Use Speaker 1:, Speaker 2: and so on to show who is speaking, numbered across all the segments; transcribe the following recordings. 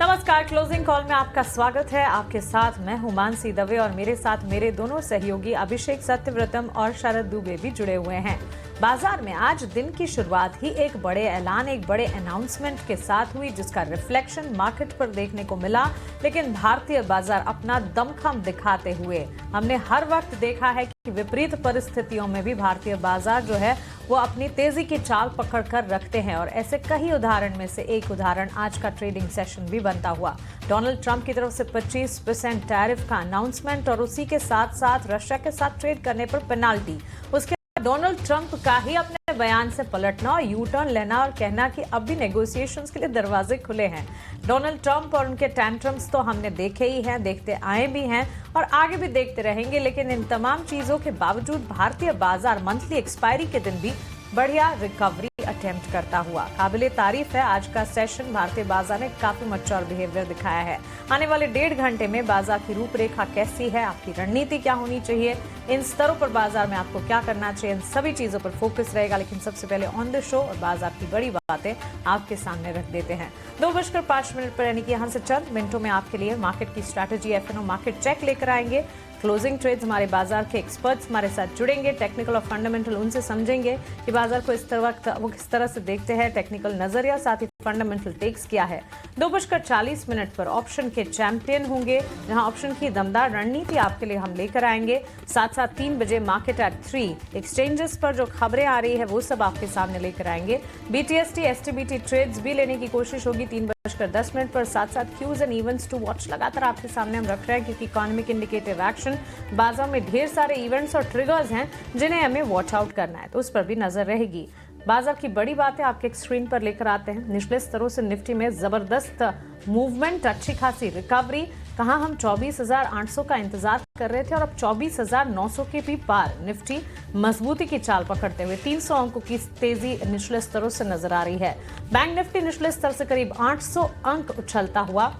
Speaker 1: नमस्कार, closing call में आपका स्वागत है। आपके साथ मैं हूं मानसी दवे और मेरे साथ मेरे दोनों सहयोगी अभिषेक सत्यव्रतम और शरद दुबे भी जुड़े हुए हैं। बाजार में आज दिन की शुरुआत ही एक बड़े ऐलान, एक बड़े अनाउंसमेंट के साथ हुई, जिसका रिफ्लेक्शन मार्केट पर देखने को मिला। लेकिन भारतीय बाजार अपना दमखम दिखाते हुए हमने हर वक्त देखा है कि विपरीत परिस्थितियों में भी भारतीय बाजार जो है वो अपनी तेजी की चाल पकड़ कर रखते हैं। और ऐसे कई उदाहरण में से एक उदाहरण आज का ट्रेडिंग सेशन भी बनता हुआ। डोनाल्ड ट्रंप की तरफ से 25% टैरिफ का अनाउंसमेंट और उसी के साथ साथ रशिया के साथ ट्रेड करने पर पेनाल्टी। उसके डोनाल्ड ट्रंप का ही अपने बयान से पलटना और यू टर्न लेना और कहना कि अब भी नेगोशिएशंस के लिए दरवाजे खुले हैं। डोनाल्ड ट्रंप और उनके टैंट्रम्स तो हमने देखे ही हैं, देखते आए भी हैं और आगे भी देखते रहेंगे। लेकिन इन तमाम चीजों के बावजूद भारतीय बाजार मंथली एक्सपायरी के दिन भी बढ़िया रिकवरी अटेम्प्ट करता हुआ काबिले तारीफ है। आज का सेशन भारतीय बाजार ने काफी मैच्योर बिहेवियर दिखाया है। आने वाले 1.5 घंटे में बाजार की रूपरेखा कैसी है, आपकी रणनीति क्या होनी चाहिए, इन स्तरों पर बाजार में आपको क्या करना चाहिए, इन सभी चीजों पर फोकस रहेगा। लेकिन सबसे पहले ऑन द शो और बाजार की बड़ी बातें आपके सामने रख देते हैं। 2:05 पर, यानी कि यहाँ से चंद मिनटों में आपके लिए मार्केट की स्ट्रैटेजी, एफएनओ मार्केट चेक लेकर आएंगे। क्लोजिंग ट्रेड्स, हमारे बाजार के एक्सपर्ट्स हमारे साथ जुड़ेंगे, टेक्निकल और फंडामेंटल उनसे समझेंगे कि बाजार को इस वक्त वो किस तरह से देखते हैं, टेक्निकल नजरिया, साथ ही फंडामेंटल टेक्स क्या है। 2:40 पर ऑप्शन के चैंपियन होंगे, जहां ऑप्शन की दमदार रणनीति आपके लिए हम लेकर आएंगे। साथ साथ 3 बजे मार्केट एट 3 एक्सचेंजेस पर जो खबरें आ रही है वो सब आपके सामने लेकर आएंगे। बीटीएसटी एसटीबीटी ट्रेड्स भी लेने की कोशिश होगी 3:10 पर। साथ साथ cues and events to watch लगातार आपके सामने हम रख रहे हैं, क्योंकि इकोनॉमिक इंडिकेटिव एक्शन, बाजार में ढेर सारे इवेंट्स और ट्रिगर्स हैं जिन्हें हमें वॉच आउट करना है, तो उस पर भी नजर रहेगी। बाजार की बड़ी बातें आपके स्क्रीन पर लेकर आते हैं। निचले स्तरों से निफ्टी में जबरदस्त मूवमेंट, अच्छी खासी रिकवरी। कहां हम 24,800 का इंतजार कर रहे थे और अब 24,900 के भी पार निफ्टी मजबूती की चाल पकड़ते हुए 300 अंकों की तेजी निचले स्तरों से नजर आ रही है। बैंक निफ्टी निचले स्तर से करीब 800 अंक उछलता हुआ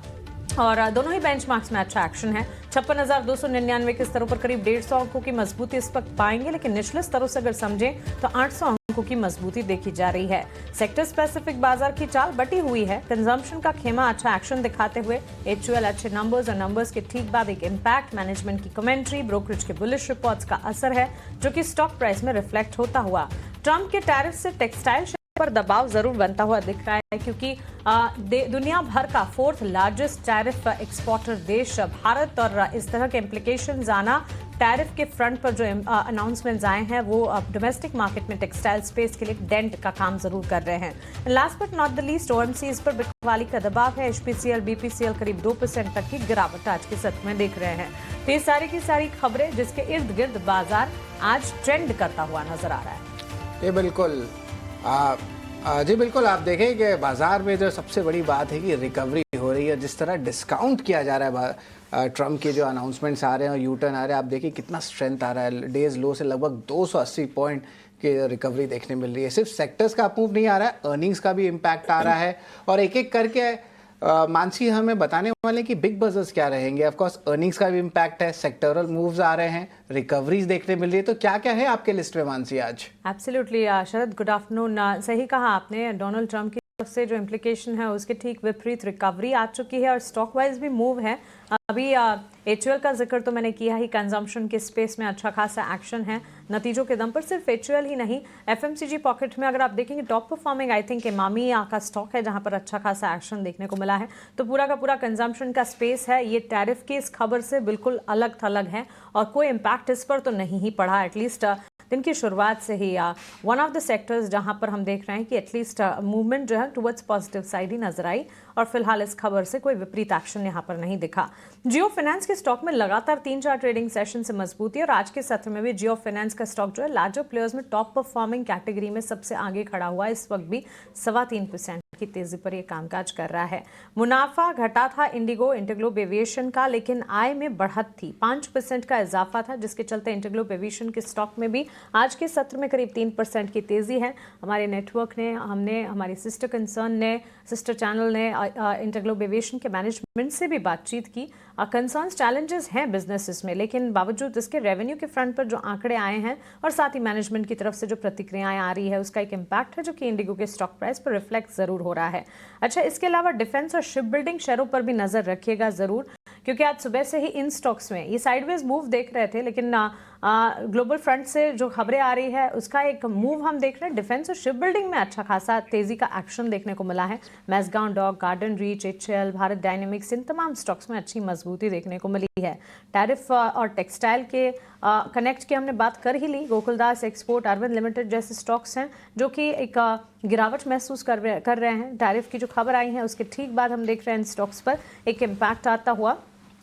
Speaker 1: और दोनों ही बेंचमार्क्स में अच्छा एक्शन है। 56,299 के स्तरों पर करीब 150 अंकों की मजबूती इस वक्त पाएंगे। लेकिन निचले स्तरों से अगर समझें तो 800 अंकों की मजबूती देखी जा रही है। सेक्टर स्पेसिफिक बाजार की चाल बटी हुई है। कंजम्पशन का खेमा अच्छा एक्शन दिखाते हुए एचयूएल अच्छे नंबर्स और नंबर्स के ठीक बाद एक इम्पैक्ट, मैनेजमेंट की कमेंट्री, ब्रोकरेज के बुलिश रिपोर्ट्स का असर है जो कि स्टॉक प्राइस में रिफ्लेक्ट होता हुआ। ट्रंप के टैरिफ से टेक्सटाइल पर दबाव जरूर बनता हुआ दिख रहा है, क्योंकि दुनिया भर का 4th लार्जेस्ट टैरिफ एक्सपोर्टर देश भारत, और इस तरह के इम्प्लीकेशंस आना, टैरिफ के फ्रंट पर जो अनाउंसमेंट्स आए हैं वो डोमेस्टिक मार्केट में टेक्सटाइल स्पेस के लिए डेंट का काम जरूर कर रहे हैं। Last but not the least, OMCs पर बिकवाली का दबाव है। एचपीसीएल बीपीसीएल करीब 2% तक की गिरावट आज के सत्र में देख रहे हैं। तो ये सारी की सारी खबरें जिसके इर्द गिर्द बाजार आज ट्रेंड करता हुआ नजर आ रहा है।
Speaker 2: ये बिल्कुल जी बिल्कुल, आप देखें कि बाजार में जो सबसे बड़ी बात है कि रिकवरी हो रही है। जिस तरह डिस्काउंट किया जा रहा है, ट्रम्प के जो अनाउंसमेंट्स आ रहे हैं और यू टर्न आ रहे हैं, आप देखिए कितना स्ट्रेंथ आ रहा है। डेज लो से लगभग 280 पॉइंट की रिकवरी देखने मिल रही है। सिर्फ सेक्टर्स का मूव नहीं आ रहा है, अर्निंग्स का भी इम्पैक्ट आ रहा है। और एक एक करके मानसी हमें बताने वाले कि बिग बजर्स क्या रहेंगे। ऑफ कोर्स अर्निंग्स का भी इम्पैक्ट है, सेक्टरल मूव्स आ रहे हैं, रिकवरीज देखने मिल रही है। तो क्या क्या है आपके लिस्ट में मानसी आज?
Speaker 1: एब्सोल्युटली शरद, गुड आफ्टरनून। सही कहा आपने, डोनाल्ड ट्रंप की तरफ से जो इम्प्लीकेशन है उसके ठीक विपरीत रिकवरी आ चुकी है और स्टॉक वाइज भी मूव है। अभी एचयूएल का जिक्र तो मैंने किया ही, कंजम्पशन के स्पेस में अच्छा खासा एक्शन है नतीजों के दम पर। सिर्फ एचयूएल ही नहीं, एफएमसीजी पॉकेट में अगर आप देखेंगे top performing I think Emami का स्टॉक है, जहां पर अच्छा खासा एक्शन देखने को मिला है। तो पूरा का पूरा कंजम्पशन का स्पेस है। ये टैरिफ की इस खबर से बिल्कुल अलग थलग है और कोई इम्पैक्ट इस पर तो नहीं ही पड़ा। एटलीस्ट दिन की शुरुआत से ही वन ऑफ द सेक्टर्स जहां पर हम देख रहे हैं कि एटलीस्ट मूवमेंट जो है टुवर्ड्स पॉजिटिव साइड ही नजर आई और फिलहाल इस खबर से कोई विपरीत एक्शन यहां पर नहीं दिखा। जियो फाइनेंस के स्टॉक में लगातार 3-4 ट्रेडिंग सेशन से मजबूती और आज के सत्र में भी जियो फाइनेंस का स्टॉक जो है लार्जर प्लेयर्स में टॉप परफॉर्मिंग कैटेगरी में सबसे आगे खड़ा हुआ है। इस वक्त भी 3.25% की तेजी पर यह कामकाज कर रहा है। मुनाफा घटा था इंडिगो एविएशन का, लेकिन आय में बढ़त थी। 5% का इजाफा था, जिसके चलते इंडिगो एविएशन के स्टॉक में भी आज के सत्र में करीब 3% की तेजी है। हमारे नेटवर्क ने, हमने, हमारी सिस्टर कंसर्न ने, सिस्टर चैनल ने इंडिगो एविएशन के मैनेजमेंट से भी बातचीत की। कंसर्न्स, चैलेंजेस हैं बिजनेसेस में, लेकिन बावजूद इसके रेवेन्यू के फ्रंट पर जो आंकड़े आए हैं और साथ ही मैनेजमेंट की तरफ से जो प्रतिक्रियाएं आ रही है उसका एक इम्पैक्ट है जो कि इंडिगो के स्टॉक प्राइस पर रिफ्लेक्ट जरूर हो रहा है। अच्छा, इसके अलावा डिफेंस और शिप बिल्डिंग शेयरों पर भी नजर रखिएगा जरूर, क्योंकि आज सुबह से ही इन स्टॉक्स में ये साइडवेज मूव देख रहे थे, लेकिन ग्लोबल फ्रंट से जो खबरें आ रही है उसका एक मूव हम देख रहे हैं। डिफेंस और शिप बिल्डिंग में अच्छा खासा तेजी का एक्शन देखने को मिला है। Mazagon dock, garden reach, HCL, Bharat dynamics, इन तमाम स्टॉक्स में अच्छी मजबूती देखने को मिली है। टैरिफ और टेक्सटाइल के कनेक्ट की हमने बात कर ही ली। गोकुलदास एक्सपोर्ट, अरविंद लिमिटेड जैसे स्टॉक्स हैं जो कि एक गिरावट महसूस कर रहे हैं। टैरिफ की जो खबर आई है उसके ठीक बाद हम देख रहे हैं इन स्टॉक्स पर एक इम्पैक्ट आता हुआ।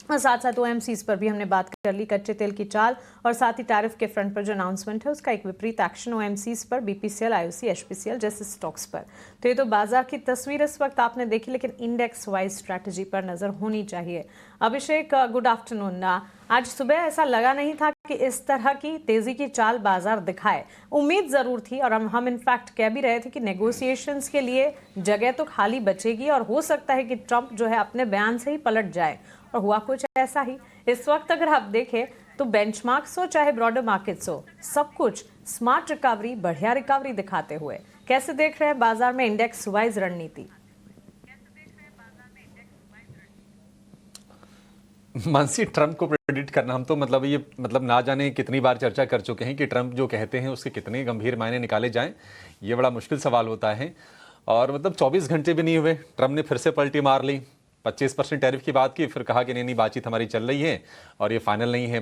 Speaker 1: और साथ साथ OMCs पर भी हमने बात कर ली, कच्चे तेल की चाल और साथ ही टैरिफ के फ्रंट पर जो अनाउंसमेंट है उसका एक विपरीत एक्शन OMCs पर, BPCL, IOC, HPCL जैसे स्टॉक्स पर। तो ये तो बाजार की तस्वीर इस वक्त आपने देखी, लेकिन इंडेक्स वाइज स्ट्रैटेजी पर नजर होनी चाहिए। अभिषेक, गुड आफ्टरनून। आज सुबह ऐसा लगा नहीं था कि इस तरह की तेजी की चाल बाजार दिखाए। उम्मीद जरूर थी और हम इनफैक्ट कह भी रहे थे कि नेगोशिएशंस के लिए जगह तो खाली बचेगी और हो सकता है कि ट्रंप जो है अपने बयान से ही पलट जाए, और हुआ कुछ ऐसा ही। इस वक्त अगर आप देखें तो बेंचमार्क्स हो चाहे ब्रॉडर मार्केट्स हो, सब कुछ स्मार्ट रिकवरी, बढ़िया रिकवरी दिखाते हुए। कैसे देख रहे हैं बाजार में इंडेक्स वाइज रणनीति?
Speaker 3: मानसी, ट्रंप को प्रेडिक्ट करना, हम तो मतलब ना जाने कितनी बार चर्चा कर चुके हैं कि ट्रंप जो कहते हैं उसके कितने गंभीर मायने निकाले जाएं, ये बड़ा मुश्किल सवाल होता है। और मतलब 24 घंटे भी नहीं हुए, ट्रंप ने फिर से पलटी मार ली, 25% टैरिफ की बात की, फिर कहा कि नहीं बातचीत हमारी चल रही है और ये फाइनल नहीं है।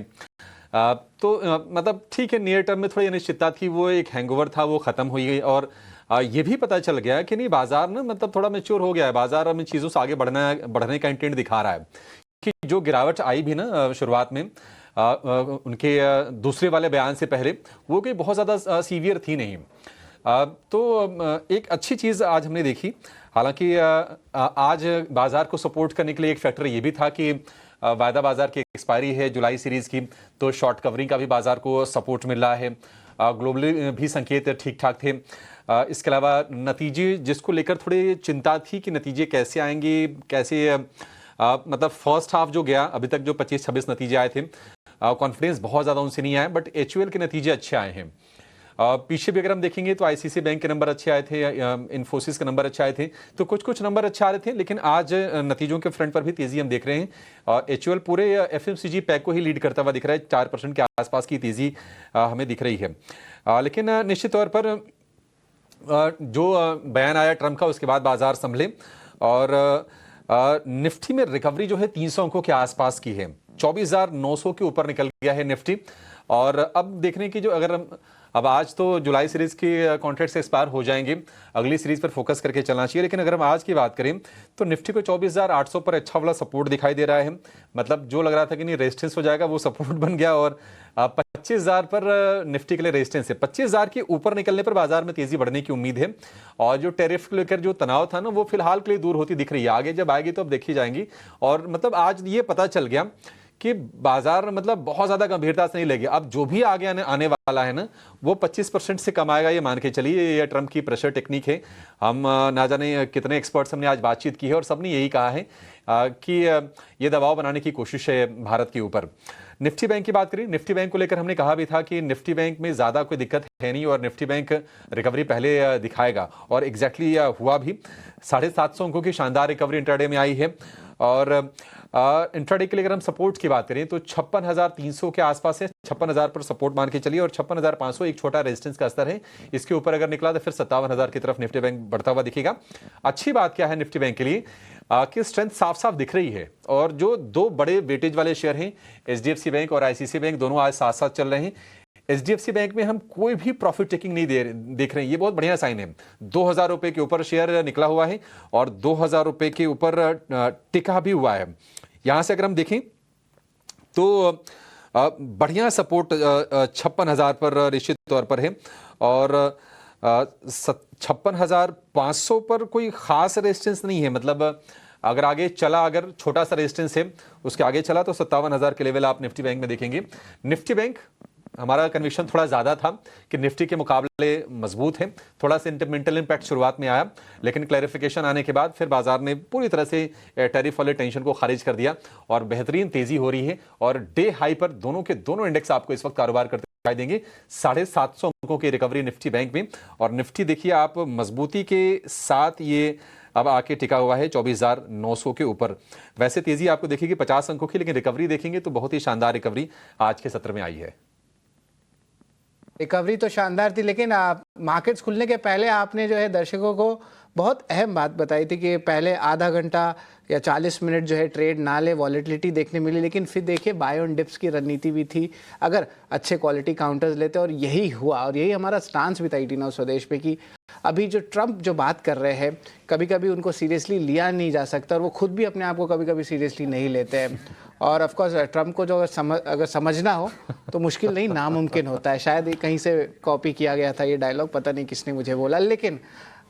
Speaker 3: मतलब ठीक है, नियर टर्म में थोड़ी अनिश्चितता थी, वो एक हैंगओवर था, वो खत्म हुई गई। और ये भी पता चल गया कि नहीं, बाजार ना मतलब थोड़ा मैच्योर हो गया है, बाजार अब इन चीज़ों से आगे बढ़ने का इंटेंट दिखा रहा है। कि जो गिरावट आई भी ना शुरुआत में उनके दूसरे वाले बयान से पहले, वो कोई बहुत ज़्यादा सीवियर थी नहीं। तो एक अच्छी चीज़ आज हमने देखी। हालांकि आज बाजार को सपोर्ट करने के लिए एक फैक्टर ये भी था कि वायदा बाजार की एक्सपायरी है जुलाई सीरीज की, तो शॉर्ट कवरिंग का भी बाजार को सपोर्ट मिल रहा है। ग्लोबली भी संकेत ठीक ठाक थे। इसके अलावा नतीजे जिसको लेकर थोड़ी चिंता थी कि नतीजे कैसे आएंगे, कैसे मतलब फर्स्ट हाफ जो गया अभी तक जो 25-26 नतीजे आए थे, कॉन्फिडेंस बहुत ज़्यादा उनसे नहीं आया, बट HUL के नतीजे अच्छे आए हैं। पीछे भी अगर हम देखेंगे तो ICICI बैंक के नंबर अच्छे आए थे, इन्फोसिस के नंबर अच्छे आए थे, तो कुछ नंबर अच्छे आ रहे थे। लेकिन आज नतीजों के फ्रंट पर भी तेजी हम देख रहे हैं और HUL पूरे FMCG पैक को ही लीड करता हुआ दिख रहा है, 4% के आसपास की तेजी हमें दिख रही है। लेकिन निश्चित तौर पर जो बयान आया ट्रंप का, उसके बाद बाजार संभले और निफ्टी में रिकवरी जो है 300 अंकों के आसपास की है, 24,900 के ऊपर निकल गया है निफ्टी। और अब देखने की जो अगर अब आज तो जुलाई सीरीज के कॉन्ट्रैक्ट एक्सपायर हो जाएंगे, अगली सीरीज पर फोकस करके चलना चाहिए। लेकिन अगर हम आज की बात करें तो निफ्टी को 24,800 पर अच्छा वाला सपोर्ट दिखाई दे रहा है। मतलब जो लग रहा था कि नहीं रेजिस्टेंस हो जाएगा, वो सपोर्ट बन गया। और 25,000 पर निफ्टी के लिए रेजिस्टेंस है। 25,000 के ऊपर निकलने पर बाजार में तेजी बढ़ने की उम्मीद है। और जो टैरिफ को लेकर जो तनाव था ना, वो फिलहाल के लिए दूर होती दिख रही है। आगे जब आएगी तो अब देखी जाएंगी। और मतलब आज ये पता चल गया कि बाजार मतलब बहुत ज्यादा गंभीरता से नहीं लेगी। अब जो भी आगे आने वाला है ना, वो 25% से कम आएगा, ये मान के चलिए। ये ट्रंप की प्रेशर टेक्निक है। हम ना जाने कितने एक्सपर्ट्स हमने आज बातचीत की है और सबने यही कहा है कि ये दबाव बनाने की कोशिश है भारत के ऊपर। निफ्टी बैंक की बात करें, निफ्टी बैंक को लेकर हमने कहा भी था कि निफ्टी बैंक में ज्यादा कोई दिक्कत है नहीं और निफ्टी बैंक रिकवरी पहले दिखाएगा, और एग्जैक्टली हुआ भी। 750 अंकों की शानदार रिकवरी इंट्राडे में आई है। और इंट्राडे के लिए अगर हम सपोर्ट की बात करें तो 56,300 के आसपास है, 56,000 पर सपोर्ट मान के चलिए। और 56,500 एक छोटा रेजिस्टेंस का स्तर है। इसके ऊपर अगर निकला तो फिर 57,000 की तरफ निफ्टी बैंक बढ़ता हुआ दिखेगा। अच्छी बात क्या है निफ्टी बैंक के लिए कि स्ट्रेंथ साफ साफ दिख रही है। और जो दो बड़े वेटेज वाले शेयर हैं, HDFC बैंक और ICICI बैंक, दोनों आज साथ साथ चल रहे हैं। HDFC बैंक में हम कोई भी प्रॉफिट टेकिंग नहीं देख रहे हैं, ये बहुत बढ़िया साइन है। 2,000 रुपए के ऊपर शेयर निकला हुआ है और 2,000 रुपए के ऊपर टिका भी हुआ है। यहां से अगर हम देखें तो बढ़िया सपोर्ट 56,000 पर निश्चित तौर पर है। और 56,500 पर कोई खास रेजिस्टेंस नहीं है। मतलब अगर आगे चला, अगर छोटा सा रेजिस्टेंस है, उसके आगे चला तो 57,000 के लेवल आप निफ्टी बैंक में देखेंगे। निफ्टी बैंक हमारा कन्विक्शन थोड़ा ज्यादा था कि निफ्टी के मुकाबले मजबूत है। थोड़ा सेंटिमेंटल इंपैक्ट शुरुआत में आया, लेकिन क्लैरिफिकेशन आने के बाद फिर बाजार ने पूरी तरह से टैरिफ वाले टेंशन को खारिज कर दिया और बेहतरीन तेजी हो रही है। और डे हाई पर दोनों के दोनों इंडेक्स आपको इस वक्त कारोबार करते दिखाई देंगे। 750 अंकों की रिकवरी निफ्टी बैंक में, और निफ्टी देखिए आप मजबूती के साथ ये अब आके टिका हुआ है 24,900 के ऊपर। वैसे तेजी आपको देखिए 50 अंकों की, लेकिन रिकवरी देखेंगे तो बहुत ही शानदार रिकवरी आज के सत्र में आई है।
Speaker 2: रिकवरी तो शानदार थी, लेकिन मार्केट्स खुलने के पहले आपने जो है दर्शकों को बहुत अहम बात बताई थी कि पहले आधा घंटा या 40 मिनट जो है ट्रेड ना ले, वॉलेटिलिटी देखने मिली, लेकिन फिर देखिए बाय ऑन डिप्स की रणनीति भी थी अगर अच्छे क्वालिटी काउंटर्स लेते, और यही हुआ। और यही हमारा स्टांस भी था 18 स्वदेश पे कि अभी जो ट्रंप जो बात कर रहे हैं कभी कभी उनको सीरियसली लिया नहीं जा सकता, और वो खुद भी अपने आप को कभी कभी सीरियसली नहीं लेते हैं। और ऑफ कोर्स ट्रंप को जो अगर समझना हो तो मुश्किल नहीं, नामुमकिन होता है। शायद ये कहीं से कॉपी किया गया था ये डायलॉग, पता नहीं किसने मुझे बोला। लेकिन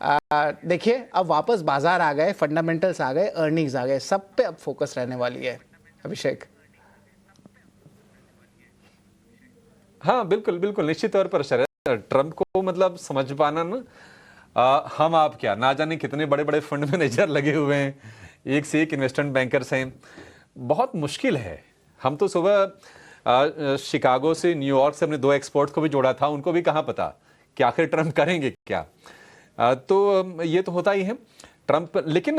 Speaker 2: देखिए अब वापस बाजार आ गए, फंडामेंटल्स आ गए, अर्निंग्स आ गए, सब पे अब फोकस रहने वाली है। अभिषेक।
Speaker 3: हाँ बिल्कुल बिल्कुल, निश्चित तौर पर शरद, ट्रंप को मतलब समझ पाना ना, हम आप क्या ना जाने कितने बड़े बड़े फंड मैनेजर लगे हुए हैं, एक से एक इन्वेस्टमेंट बैंकर्स हैं, बहुत मुश्किल है। हम तो सुबह शिकागो से न्यूयॉर्क से अपने 2 एक्सपर्ट्स को भी जोड़ा था, उनको भी कहाँ पता कि आखिर ट्रंप करेंगे क्या। तो ये तो होता ही है ट्रंप। लेकिन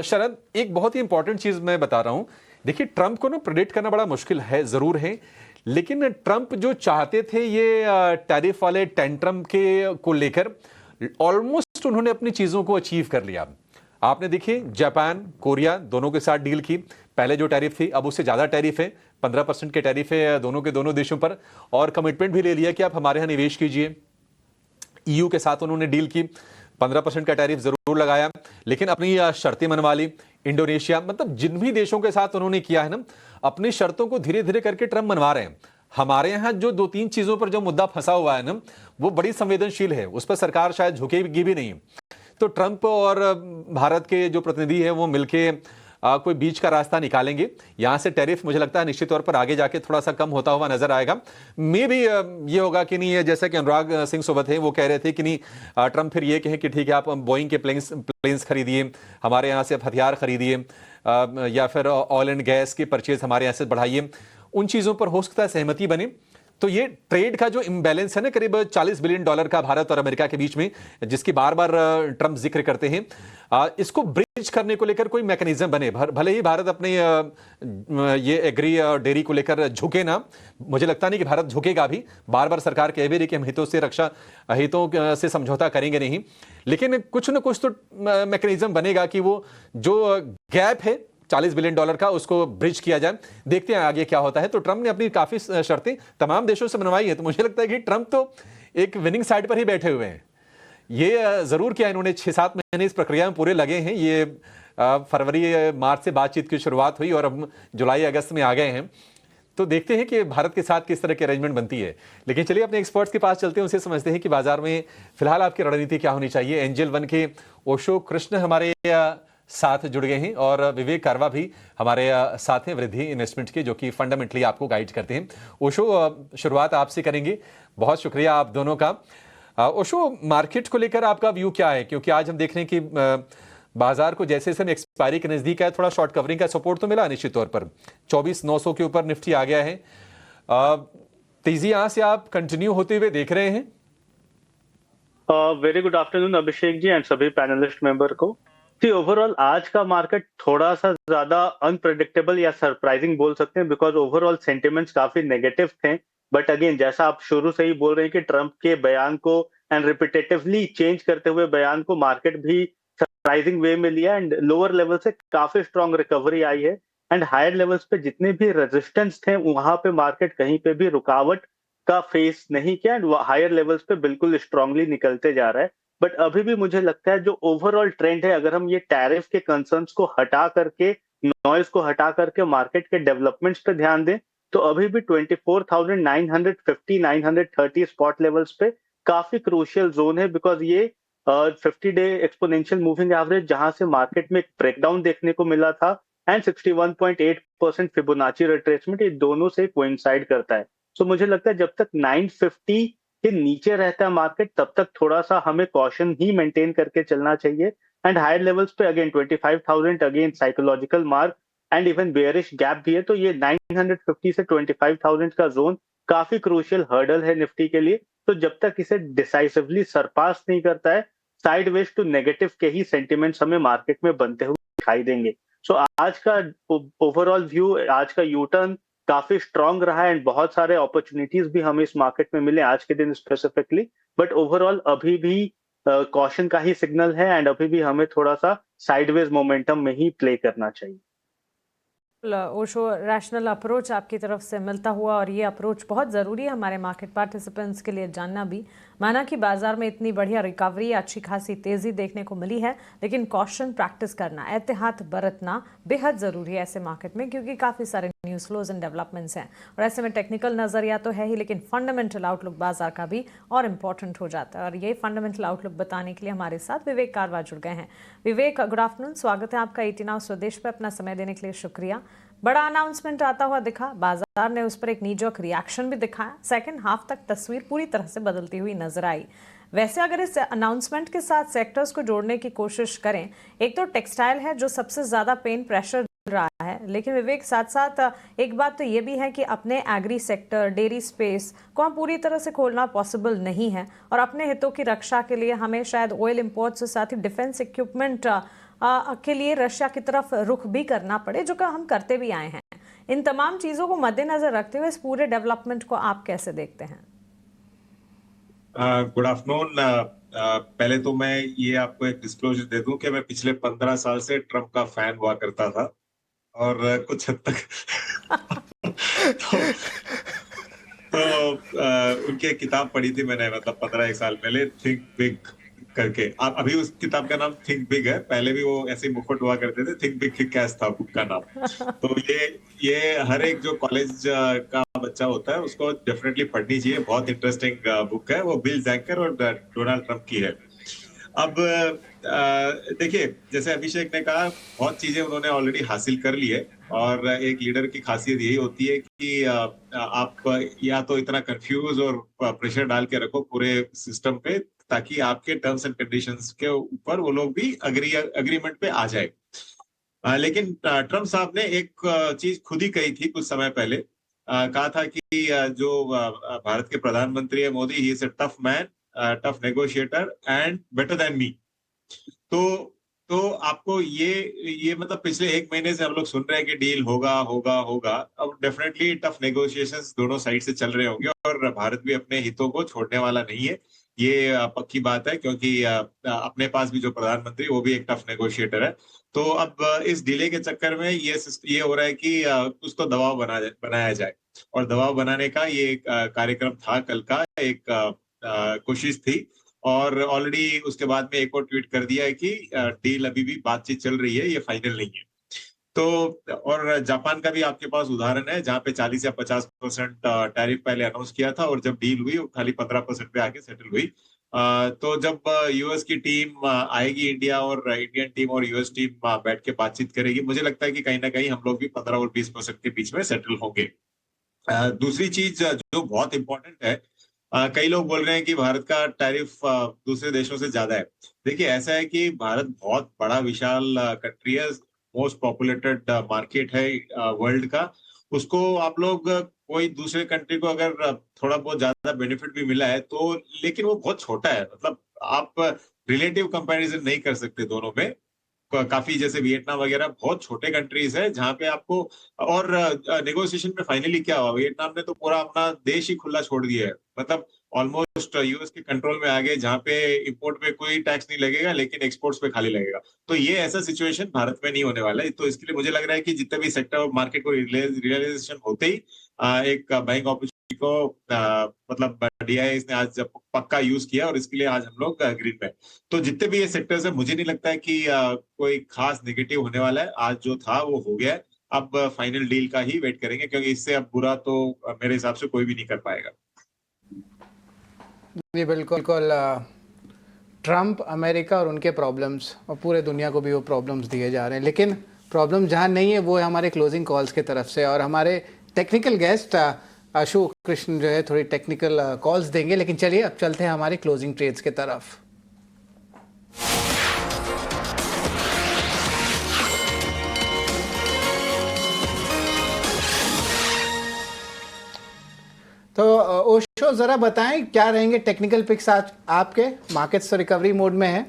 Speaker 3: शरद, एक बहुत ही इंपॉर्टेंट चीज मैं बता रहा हूं। देखिए ट्रंप को ना प्रेडिक्ट करना बड़ा मुश्किल है, जरूर है, लेकिन ट्रंप जो चाहते थे ये टैरिफ वाले टेंट्रम के को लेकर ऑलमोस्ट उन्होंने अपनी चीजों को अचीव कर लिया। आपने देखिए जापान, कोरिया दोनों के साथ डील की। पहले जो टैरिफ थी अब उससे ज्यादा टैरिफ है, 15% के टैरिफ है दोनों के दोनों देशों पर, और कमिटमेंट भी ले लिया कि आप हमारे यहां निवेश कीजिए। ईयू के साथ उन्होंने डील की, 15% का टैरिफ जरूर लगाया, लेकिन अपनी शर्तें मनवा ली। इंडोनेशिया, मतलब जिन भी देशों के साथ उन्होंने किया है ना, अपनी शर्तों को धीरे धीरे करके ट्रंप मनवा रहे हैं। हमारे यहां जो 2-3 चीजों पर जो मुद्दा फंसा हुआ है ना, वो बड़ी संवेदनशील है, उस पर सरकार शायद झुकेगी भी नहीं। तो ट्रंप और भारत के जो प्रतिनिधि है वो मिलके कोई बीच का रास्ता निकालेंगे। यहां से टैरिफ मुझे लगता है निश्चित तौर पर आगे जाके थोड़ा सा कम होता हुआ नजर आएगा। मे भी ये होगा कि नहीं, जैसा कि अनुराग सिंह सोबत है वो कह रहे थे कि नहीं, ट्रंप फिर ये कहे कि ठीक है आप बोइंग के प्लेन्स खरीदिए, हमारे यहां से हथियार खरीदिए, या फिर ऑयल एंड गैस की परचेज हमारे यहां से बढ़ाइए। उन चीजों पर हो सकता है सहमति बने। तो ये ट्रेड का जो इम्बैलेंस है ना, करीब $40 बिलियन का भारत और अमेरिका के बीच में, जिसकी बार बार ट्रंप जिक्र करते हैं, इसको ब्रिज करने को लेकर कोई मैकेनिज्म बने। भले ही भारत अपने ये एग्री डेयरी को लेकर झुके ना, मुझे लगता नहीं कि भारत झुकेगा भी, बार बार सरकार कह भी रही कि हम हितों से समझौता करेंगे नहीं, लेकिन कुछ ना कुछ तो मैकेनिज्म बनेगा कि वो जो गैप है $40 बिलियन का, उसको ब्रिज किया जाए। देखते हैं आगे क्या होता है। तो ट्रंप ने अपनी काफी शर्तें तमाम देशों से मनवाई है, तो मुझे लगता है कि ट्रंप तो एक विनिंग साइड पर ही बैठे हुए हैं। ये जरूर किया इन्होंने, 6-7 महीने इस प्रक्रिया में पूरे लगे हैं। ये फरवरी मार्च से बातचीत की शुरुआत हुई और अब जुलाई अगस्त में आ गए हैं। तो देखते हैं कि भारत के साथ किस तरह की अरेंजमेंट बनती है। लेकिन चलिए अपने एक्सपर्ट्स के पास चलते हैं, उनसे समझते हैं कि बाजार में फिलहाल आपकी रणनीति क्या होनी चाहिए। एंजल वन के ओशो कृष्ण हमारे साथ जुड़ गए हैं, और विवेक कारवा भी हमारे साथ हैं, वृद्धि इन्वेस्टमेंट के, जो कि फंडामेंटली आपको गाइड करते हैं। ओशो, शुरुआत आपसे करेंगे। बहुत शुक्रिया आप दोनों का। ओशो, मार्केट को लेकर आपका व्यू क्या है? क्योंकि आज हम देख रहे हैं कि बाजार को जैसे जैसे एक्सपायरी के नजदीक है, थोड़ा शॉर्ट कवरिंग का सपोर्ट तो मिला निश्चित तौर पर। 24,900 के ऊपर निफ्टी आ गया है। तेजी यहां से आप कंटिन्यू होते हुए देख रहे हैं?
Speaker 4: Very good afternoon Abhishek ji and सभी पैनलिस्ट मेंबर को। ओवरऑल आज का मार्केट थोड़ा सा ज्यादा अनप्रेडिक्टेबल या सरप्राइजिंग बोल सकते हैं, बिकॉज ओवरऑल सेंटिमेंट्स काफी नेगेटिव थे। बट अगेन, जैसा आप शुरू से ही बोल रहे हैं कि ट्रंप के बयान को एंड रिपीटेटिवली चेंज करते हुए बयान को मार्केट भी सरप्राइजिंग वे में लिया, एंड लोअर लेवल से काफी स्ट्रॉन्ग रिकवरी आई है, एंड हायर लेवल्स पे जितने भी रेजिस्टेंस थे वहां पे मार्केट कहीं पे भी रुकावट का फेस नहीं किया, एंड हायर लेवल्स पे बिल्कुल स्ट्रांगली निकलते जा रहा है। बट अभी भी मुझे लगता है जो ओवरऑल ट्रेंड है, अगर हम ये टैरिफ के कंसर्न्स को हटा करके, नॉइज को हटा करके मार्केट के डेवलपमेंट्स पे ध्यान दें, तो अभी भी 24,950 930 स्पॉट लेवल्स पे काफी क्रूशियल जोन है, बिकॉज ये 50 डे एक्सपोनेंशियल मूविंग एवरेज जहां से मार्केट में एक ब्रेकडाउन देखने को मिला था, एंड 61.8% फिबोनाची रिट्रेसमेंट, ये दोनों से कोइंसाइड करता है। सो मुझे लगता है जब तक 950 के नीचे रहता है मार्केट, तब तक थोड़ा सा हमें कॉशन ही मेंटेन करके चलना चाहिए, एंड हायर लेवल्स पे again 25,000 again psychological mark and even bearish gap भी है, तो ये 950 से 25,000 का जोन काफी क्रूशियल हर्डल है निफ्टी के लिए। तो जब तक इसे डिसाइसिवली सरपास नहीं करता है, साइडवेज टू नेगेटिव के ही सेंटिमेंट्स हमें मार्केट में बनते हुए दिखाई देंगे। सो आज का ओवरऑल व्यू, आज का यू टर्न काफी स्ट्रांग रहा है एंड बहुत सारे अपॉर्चुनिटीज भी हमें इस मार्केट में मिले आज के दिन स्पेसिफिकली। बट ओवरऑल अभी भी कॉशन का ही सिग्नल है एंड अभी भी हमें थोड़ा सा साइडवेज मोमेंटम में ही प्ले करना चाहिए।
Speaker 1: ओशो, रैशनल अप्रोच आपकी तरफ से मिलता हुआ, और ये अप्रोच बहुत ज़रूरी है हमारे मार्केट पार्टिसिपेंट्स के लिए जानना भी। माना कि बाजार में इतनी बढ़िया रिकवरी, अच्छी खासी तेज़ी देखने को मिली है, लेकिन कॉशन प्रैक्टिस करना, एहतियात बरतना बेहद ज़रूरी है ऐसे मार्केट में, क्योंकि काफ़ी सारे न्यूज़ फ्लोज एंड डेवलपमेंट्स हैं। और ऐसे में टेक्निकल नज़रिया तो है ही, लेकिन फंडामेंटल आउटलुक बाजार का भी और इम्पॉर्टेंट हो जाता है। और ये फंडामेंटल आउटलुक बताने के लिए हमारे साथ विवेक कारवा जुड़ गए हैं। विवेक, गुड आफ्टरनून, स्वागत है आपका 18 Hours स्वदेश पे। अपना समय देने के लिए शुक्रिया। बड़ा अनाउंसमेंट आता हुआ दिखा, बाजार ने उस पर एक नीजोक रिएक्शन भी दिखाया, सेकंड हाफ तक तस्वीर पूरी तरह से बदलती हुई नजर आई। वैसे अगर इस अनाउंसमेंट के साथ सेक्टर्स को जोड़ने की कोशिश करें, एक तो टेक्सटाइल है जो सबसे ज्यादा पेन प्रेशर रहा है, लेकिन विवेक साथ साथ एक बात तो ये भी है कि अपने एग्री सेक्टर, डेयरी स्पेस को हम पूरी तरह से खोलना पॉसिबल नहीं है, और अपने हितों की रक्षा के लिए हमें शायद ऑयल इंपोर्ट से साथ ही डिफेंस इक्विपमेंट के लिए रशिया की तरफ रुख भी करना पड़े, जो कि हम करते भी आए हैं। इन तमाम चीजों को मद्देनजर रखते हुए इस पूरे डेवलपमेंट को आप कैसे देखते हैं?
Speaker 5: Good afternoon. पहले तो मैं ये आपको एक डिस्क्लोजर दे दूं कि मैं पिछले 15 साल से ट्रम्प का फैन हुआ करता था, और कुछ हद तक उनकी किताब पढ़ी थी मैंने, मतलब 15 साल पहले, थिंक बिग करके। आप अभी उस किताब का नाम थिंक बिग है, पहले भी वो ऐसे ही मुफ्त हुआ करते थे, थिंक बिग किक एस था बुक का नाम। तो ये हर एक जो कॉलेज का बच्चा होता है उसको डेफिनेटली पढ़नी चाहिए, बहुत इंटरेस्टिंग बुक है। वो बिल जैंकर और डोनाल्ड ट्रम्प की है। अब देखिए, जैसे अभिषेक ने कहा, बहुत चीजें उन्होंने ऑलरेडी हासिल कर ली है, और एक लीडर की खासियत यही होती है कि आप या तो इतना कंफ्यूज और प्रेशर डाल के रखो पूरे सिस्टम पे, ताकि आपके टर्म्स एंड कंडीशंस के ऊपर वो लोग भी अग्रीमेंट पे आ जाए। लेकिन ट्रम्प साहब ने एक चीज खुद ही कही थी कुछ समय पहले, कहा था कि जो भारत के प्रधानमंत्री है Modi, he is a tough man, tough negotiator and better than me. तो आपको ये मतलब पिछले 1 महीने से हम लोग सुन रहे हैं कि डील होगा होगा होगा। अब डेफिनेटली टफ नेगोशिएशंस दोनों साइड से चल रहे होंगे, और भारत भी अपने हितों को छोड़ने वाला नहीं है, ये पक्की बात है, क्योंकि अपने पास भी जो प्रधानमंत्री वो भी एक टफ नेगोशिएटर है। तो अब इस डिले के चक्कर में ये हो रहा है कि कुछ तो दबाव बनाया जाए, और दबाव बनाने का ये कार्यक्रम था कल का, एक कोशिश थी। और ऑलरेडी उसके बाद में एक और ट्वीट कर दिया है कि डील अभी भी बातचीत चल रही है, ये फाइनल नहीं है। तो और जापान का भी आपके पास उदाहरण है, जहां पे 40 या 50% टैरिफ पहले अनाउंस किया था, और जब डील हुई वो खाली 15% पे आके सेटल हुई। तो जब यूएस की टीम आएगी इंडिया, और इंडियन टीम और यूएस टीम बैठ के बातचीत करेगी, मुझे लगता है कि कहीं ना कहीं हम लोग भी 15 और 20% के बीच में सेटल होंगे। दूसरी चीज जो बहुत इंपॉर्टेंट है, कई लोग बोल रहे हैं कि भारत का टैरिफ दूसरे देशों से ज्यादा है। देखिए, ऐसा है कि भारत बहुत बड़ा विशाल कंट्री है, मोस्ट पॉपुलेटेड मार्केट है वर्ल्ड का। उसको आप लोग कोई दूसरे कंट्री को अगर थोड़ा बहुत ज्यादा बेनिफिट भी मिला है तो, लेकिन वो बहुत छोटा है, मतलब आप रिलेटिव कंपैरिजन नहीं कर सकते दोनों में। काफी जैसे वियतनाम वगैरह बहुत छोटे कंट्रीज है जहां पे आपको, और नेगोशिएशन में फाइनली क्या हुआ, वियतनाम ने तो पूरा अपना देश ही खुला छोड़ दिया है, मतलब ऑलमोस्ट यूएस के कंट्रोल में आ गए, जहां पे इंपोर्ट पे कोई टैक्स नहीं लगेगा लेकिन एक्सपोर्ट्स पे खाली लगेगा। तो ये ऐसा सिचुएशन भारत में नहीं होने वाला है। तो इसके लिए मुझे लग रहा है कि जितने भी सेक्टर मार्केट को रियलाइजेशन होते ही एक बाइंग अपॉर्चुनिटी को मतलब डीआईएस ने आज पक्का यूज किया, और इसके लिए आज हम लोग ग्रीन में। तो जितने भी ये सेक्टर्स है, मुझे नहीं लगता है कि कोई खास नेगेटिव होने वाला है। आज जो था वो हो गया है, अब फाइनल डील का ही वेट करेंगे, क्योंकि इससे अब बुरा तो मेरे हिसाब से कोई भी नहीं कर पाएगा।
Speaker 2: जी बिल्कुल। ट्रम्प, अमेरिका और उनके प्रॉब्लम्स, और पूरे दुनिया को भी वो प्रॉब्लम्स दिए जा रहे हैं, लेकिन प्रॉब्लम जहाँ नहीं है वो है हमारे क्लोजिंग कॉल्स की तरफ से। और हमारे टेक्निकल गेस्ट अशोक कृष्ण जो है थोड़ी टेक्निकल कॉल्स देंगे, लेकिन चलिए अब चलते हैं हमारे क्लोजिंग ट्रेड्स की तरफ। तो ओशो जरा बताएं क्या रहेंगे टेक्निकल पिक्स आज आपके? मार्केट्स तो रिकवरी मोड में है।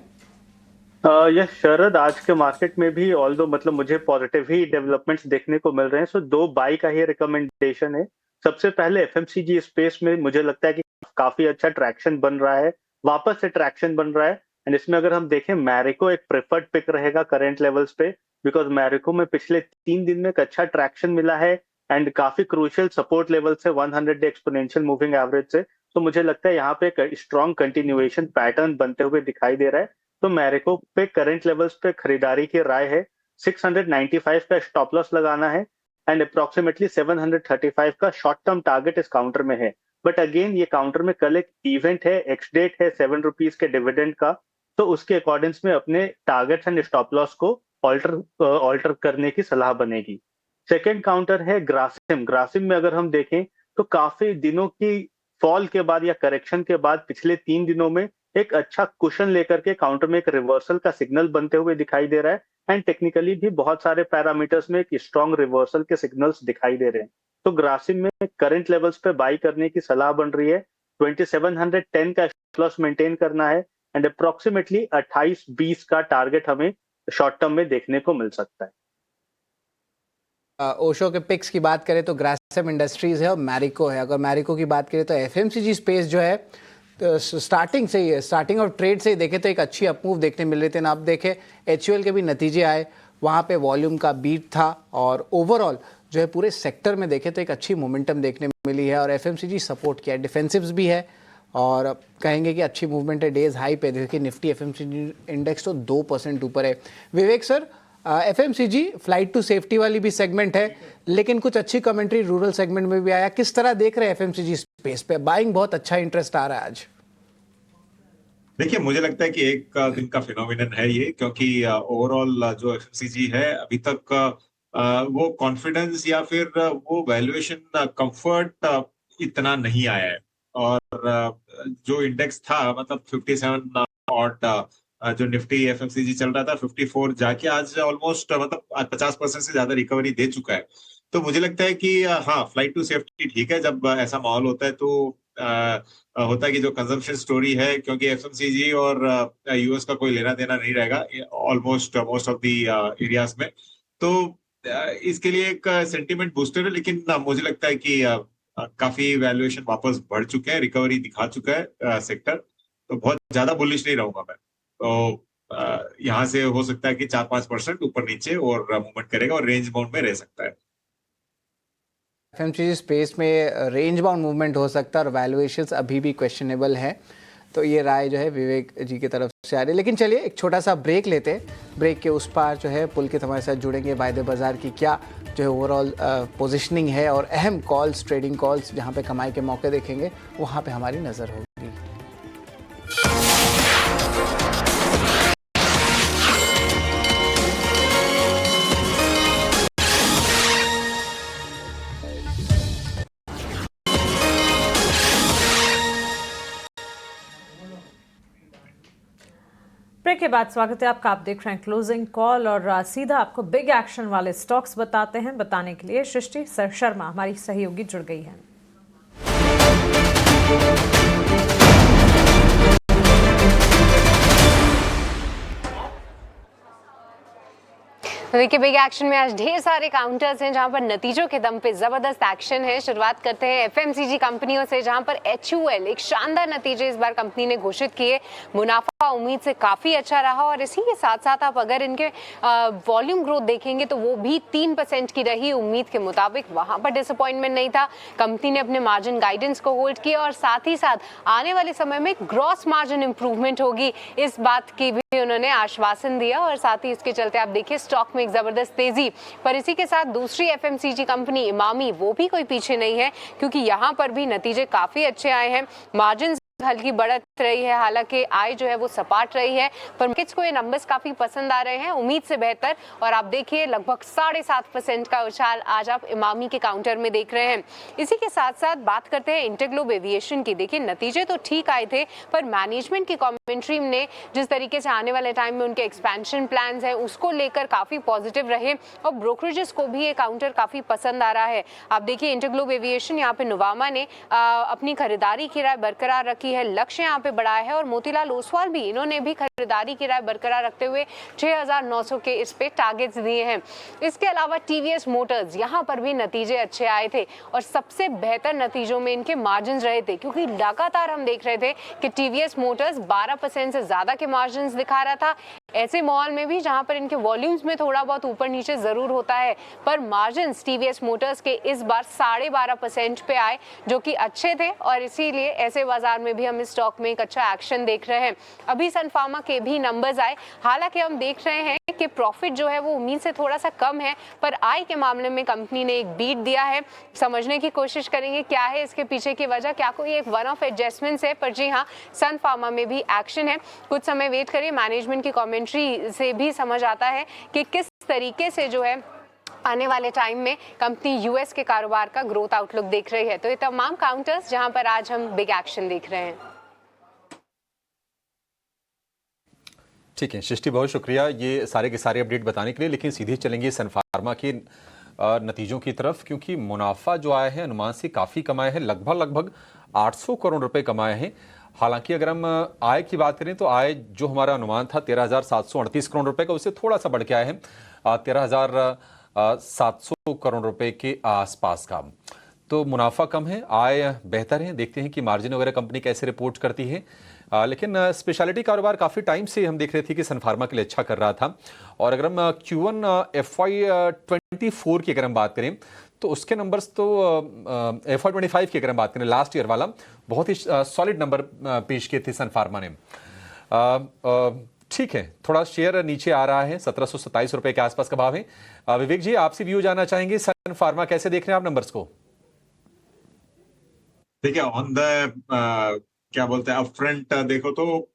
Speaker 4: यस शरद, आज के मार्केट में भी ऑल्दो मतलब मुझे पॉजिटिव ही डेवलपमेंट्स देखने को मिल रहे हैं। सो दो बाई का ही रिकमेंडेशन है। सबसे पहले एफएमसीजी स्पेस में मुझे लगता है कि काफी अच्छा ट्रैक्शन बन रहा है, वापस से ट्रैक्शन बन रहा है। एंड इसमें अगर हम देखें, मैरिको एक प्रेफर्ड पिक रहेगा करंट लेवल्स पे, बिकॉज मैरिको में पिछले 3 दिन में एक अच्छा ट्रैक्शन मिला है एंड काफी क्रूशियल सपोर्ट लेवल से 100 डे एक्सपोनेंशियल मूविंग एवरेज से। तो मुझे लगता है यहाँ पे एक स्ट्रॉन्ग कंटिन्यूएशन पैटर्न बनते हुए दिखाई दे रहा है। तो मैरिको पे करंट लेवल्स पे खरीदारी की राय है। 695 का स्टॉप लॉस लगाना है एंड अप्रोक्सीमेटली 735 का शॉर्ट टर्म टारगेट इस काउंटर में है। बट अगेन ये काउंटर में कल एक इवेंट है, एक्स डेट है 7 रुपीज के डिविडेंड का, तो उसके अकॉर्डिंग्स में अपने टारगेट्स एंड स्टॉप लॉस को ऑल्टर करने की सलाह बनेगी। सेकेंड काउंटर है ग्रासिम। ग्रासिम में अगर हम देखें तो काफी दिनों की फॉल के बाद या करेक्शन के बाद पिछले 3 दिनों में एक अच्छा कुशन लेकर के काउंटर में एक रिवर्सल का सिग्नल बनते हुए दिखाई दे रहा है एंड टेक्निकली भी बहुत सारे पैरामीटर्स में एक स्ट्रॉन्ग रिवर्सल के सिग्नल्स दिखाई दे रहे हैं। तो ग्रासिम में करंट लेवल्स पे बाई करने की सलाह बन रही है। 2710 का प्लस मेंटेन करना है एंड अप्रोक्सीमेटली 2820 का टारगेट हमें शॉर्ट टर्म में देखने को मिल सकता है।
Speaker 2: ओशो के पिक्स की बात करें तो ग्रासिम इंडस्ट्रीज है और मैरिको है। अगर मैरिको की बात करें तो एफएमसीजी स्पेस जो है तो स्टार्टिंग और ट्रेड से ही देखें तो एक अच्छी अपमूव देखने मिल रही थी ना। अब देखें एचयूएल के भी नतीजे आए, वहाँ पे वॉल्यूम का बीट था और ओवरऑल जो है पूरे सेक्टर में देखें तो एक अच्छी मोमेंटम देखने मिली है और एफएमसीजी सपोर्ट किया है, डिफेंसिव्स भी है और कहेंगे कि अच्छी मूवमेंट है। डेज हाई पे देखिए निफ्टी एफएमसीजी इंडेक्स तो 2% ऊपर है। Vivek sir, FMCG flight to safety वाली भी सेगमेंट है, लेकिन कुछ अच्छी कमेंट्री रूरल सेगमेंट में भी आया। किस तरह देख रहे हैं एफएमसीजी स्पेस पे? बाइंग बहुत अच्छा इंटरेस्ट आ रहा है आज।
Speaker 5: देखिए, मुझे लगता है कि एक दिन का फिनोमिनन है ये, क्योंकि ओवरऑल जो एफएमसीजी है अभी तक वो कॉन्फिडेंस या फिर वो वैल्यूएशन कंफर्ट इतना नहीं आया है। और जो इंडेक्स था मतलब 57 और जो निफ्टी एफएमसीजी चल रहा था 54 जाके आज ऑलमोस्ट मतलब 50% से ज्यादा रिकवरी दे चुका है। तो मुझे लगता है कि हाँ, फ्लाइट टू सेफ्टी ठीक है। जब ऐसा माहौल होता है तो होता है कि जो कंजम्पशन स्टोरी है, क्योंकि एफएमसीजी और यूएस का कोई लेना देना नहीं रहेगा almost most of the areas में, तो इसके लिए एक सेंटीमेंट बूस्टर है। लेकिन मुझे लगता है कि काफी वैल्यूएशन वापस बढ़ चुके हैं, रिकवरी दिखा चुका है सेक्टर, तो बहुत ज्यादा बुलिश नहीं रहूंगा मैं। तो यहाँ से हो सकता है कि 4-5% ऊपर नीचे और मूवमेंट करेगा और रेंज बाउंड में रह सकता है।
Speaker 2: एफएमसीजी स्पेस में रेंज बाउंड मूवमेंट हो सकता है और वैल्यूएशंस अभी भी क्वेश्चनेबल है। तो ये राय जो है विवेक जी की तरफ से आ रही है। लेकिन चलिए एक छोटा सा ब्रेक लेते हैं। ब्रेक के उस पार जो है पुलकित हमारे साथ जुड़ेंगे। वायदे बाजार की क्या जो है ओवरऑल पोजीशनिंग है और अहम कॉल्स, ट्रेडिंग कॉल्स जहाँ पे कमाई के मौके देखेंगे, वहाँ पे हमारी नज़र होगी।
Speaker 1: ब्रेक के बाद स्वागत है आपका। आप देख रहे हैं क्लोजिंग कॉल और सीधा आपको बिग एक्शन वाले स्टॉक्स बताते हैं। बताने के लिए सृष्टि शर्मा हमारी सहयोगी जुड़ गई है।
Speaker 6: तो देखिए बिग एक्शन में आज ढेर सारे काउंटर्स हैं जहां पर नतीजों के दम पे जबरदस्त एक्शन है। शुरुआत करते हैं एफएमसीजी कंपनियों से, जहां पर एचयूएल एक शानदार नतीजे इस बार कंपनी ने घोषित किए। मुनाफा उम्मीद से काफी अच्छा रहा और इसी के साथ साथ आप अगर इनके वॉल्यूम ग्रोथ देखेंगे तो वो भी 3% की रही उम्मीद के मुताबिक। वहां पर डिसअपॉइंटमेंट नहीं था। कंपनी ने अपने मार्जिन गाइडेंस को होल्ड किया और साथ ही साथ आने वाले समय में ग्रॉस मार्जिन इंप्रूवमेंट होगी, इस बात की भी उन्होंने आश्वासन दिया। और साथ ही इसके चलते आप देखिए स्टॉक में एक जबरदस्त तेजी। पर इसी के साथ दूसरी एफएमसीजी कंपनी इमामी, वो भी कोई पीछे नहीं है, क्योंकि यहाँ पर भी नतीजे काफी अच्छे आए हैं। मार्जिन हल्की बढ़त रही है, हालांकि आय जो है वो सपाट रही है, पर मार्केट्स को ये नंबर्स काफी पसंद आ रहे हैं, उम्मीद से बेहतर। और आप देखिए लगभग 7.5% का उछाल आज आप इमामी के काउंटर में देख रहे हैं। इसी के साथ साथ बात करते हैं इंटरग्लोब एविएशन की। देखिए नतीजे तो ठीक आए थे, पर मैनेजमेंट की कमेंट्री ने जिस तरीके से आने वाले टाइम में उनके एक्सपेंशन प्लान्स हैं उसको लेकर काफी पॉजिटिव रहे, और ब्रोकरेजेस को भी ये काउंटर काफी पसंद आ रहा है। आप देखिए इंटरग्लोब एविएशन, यहाँ पे नुवामा ने अपनी खरीदारी की राय बरकरार रखी है, लक्ष्य यहाँ पे बढ़ाया है, और मोतीलाल ओसवाल भी, इन्होंने भी खरीदारी की राय बरकरार रखते हुए 6,900 के इस पे टारगेट्स दिए हैं। इसके अलावा टीवीएस मोटर्स, यहाँ पर भी नतीजे अच्छे आए थे, और सबसे बेहतर नतीजों में इनके मार्जिन रहे थे, क्योंकि लगातार हम देख रहे थे कि टीवीएस मोटर्स 12% से ज्यादा के मार्जिन दिखा रहा था। ऐसे माहौल में भी जहां पर इनके वॉल्यूम्स में थोड़ा बहुत ऊपर नीचे जरूर होता है, पर मार्जिन टीवीएस मोटर्स के इस बार 12.5% पे आए, जो कि अच्छे थे, और इसीलिए ऐसे बाजार में भी हम इस स्टॉक में एक अच्छा एक्शन देख रहे हैं। अभी सन फार्मा के भी नंबर्स आए, हालांकि हम देख रहे हैं कि प्रॉफिट जो है वो उम्मीद से थोड़ा सा कम है, पर आय के मामले में कंपनी ने एक बीट दिया है। समझने की कोशिश करेंगे क्या है इसके पीछे की वजह, क्या कोई एक वन ऑफ एडजस्टमेंट्स है। पर जी हाँ, सन फार्मा में भी एक्शन है, कुछ समय वेट करिए। मैनेजमेंट की कमेंट्री से भी समझ आता है कि किस तरीके से जो है आने वाले टाइम में कंपनी यूएस के कारोबार का ग्रोथ आउटलुक देख रही है। तो ये तमाम काउंटर्स जहां पर आज हम बिग एक्शन देख रहे हैं।
Speaker 3: ठीक है सृष्टि, बहुत शुक्रिया ये सारे के सारे अपडेट बताने के लिए। लेकिन सीधे चलेंगे सन फार्मा के नतीजों की तरफ, क्योंकि मुनाफा जो आया है अनुमान से काफ़ी कमाया है, लगभग 800 करोड़ रुपए कमाए हैं। हालांकि अगर हम आय की बात करें तो आय जो हमारा अनुमान था 13,738 करोड़ रुपए का, उससे थोड़ा सा बढ़ के आया है 13,700 करोड़ रुपए के आसपास का। तो मुनाफा कम है, आय बेहतर है। देखते हैं कि मार्जिन वगैरह कंपनी कैसे रिपोर्ट करती है। लेकिन स्पेशलिटी कारोबार काफ़ी टाइम से हम देख रहे थे कि सन फार्मा के लिए अच्छा कर रहा था। और अगर हम Q1 FY24 की अगर हम बात करें तो उसके नंबर्स तो FY25 की अगर हम बात करें, लास्ट ईयर वाला, बहुत ही सॉलिड नंबर पेश किए थे सन फार्मा ने। ठीक है, थोड़ा शेयर नीचे आ रहा है, 1727 रुपए के आसपास का भाव है। विवेक जी, आपसे व्यू जानना चाहेंगे सन फार्मा कैसे देख रहे हैं आप नंबर्स को?
Speaker 5: देखिए ऑन द क्या बोलते हैं अपफ्रंट देखो तो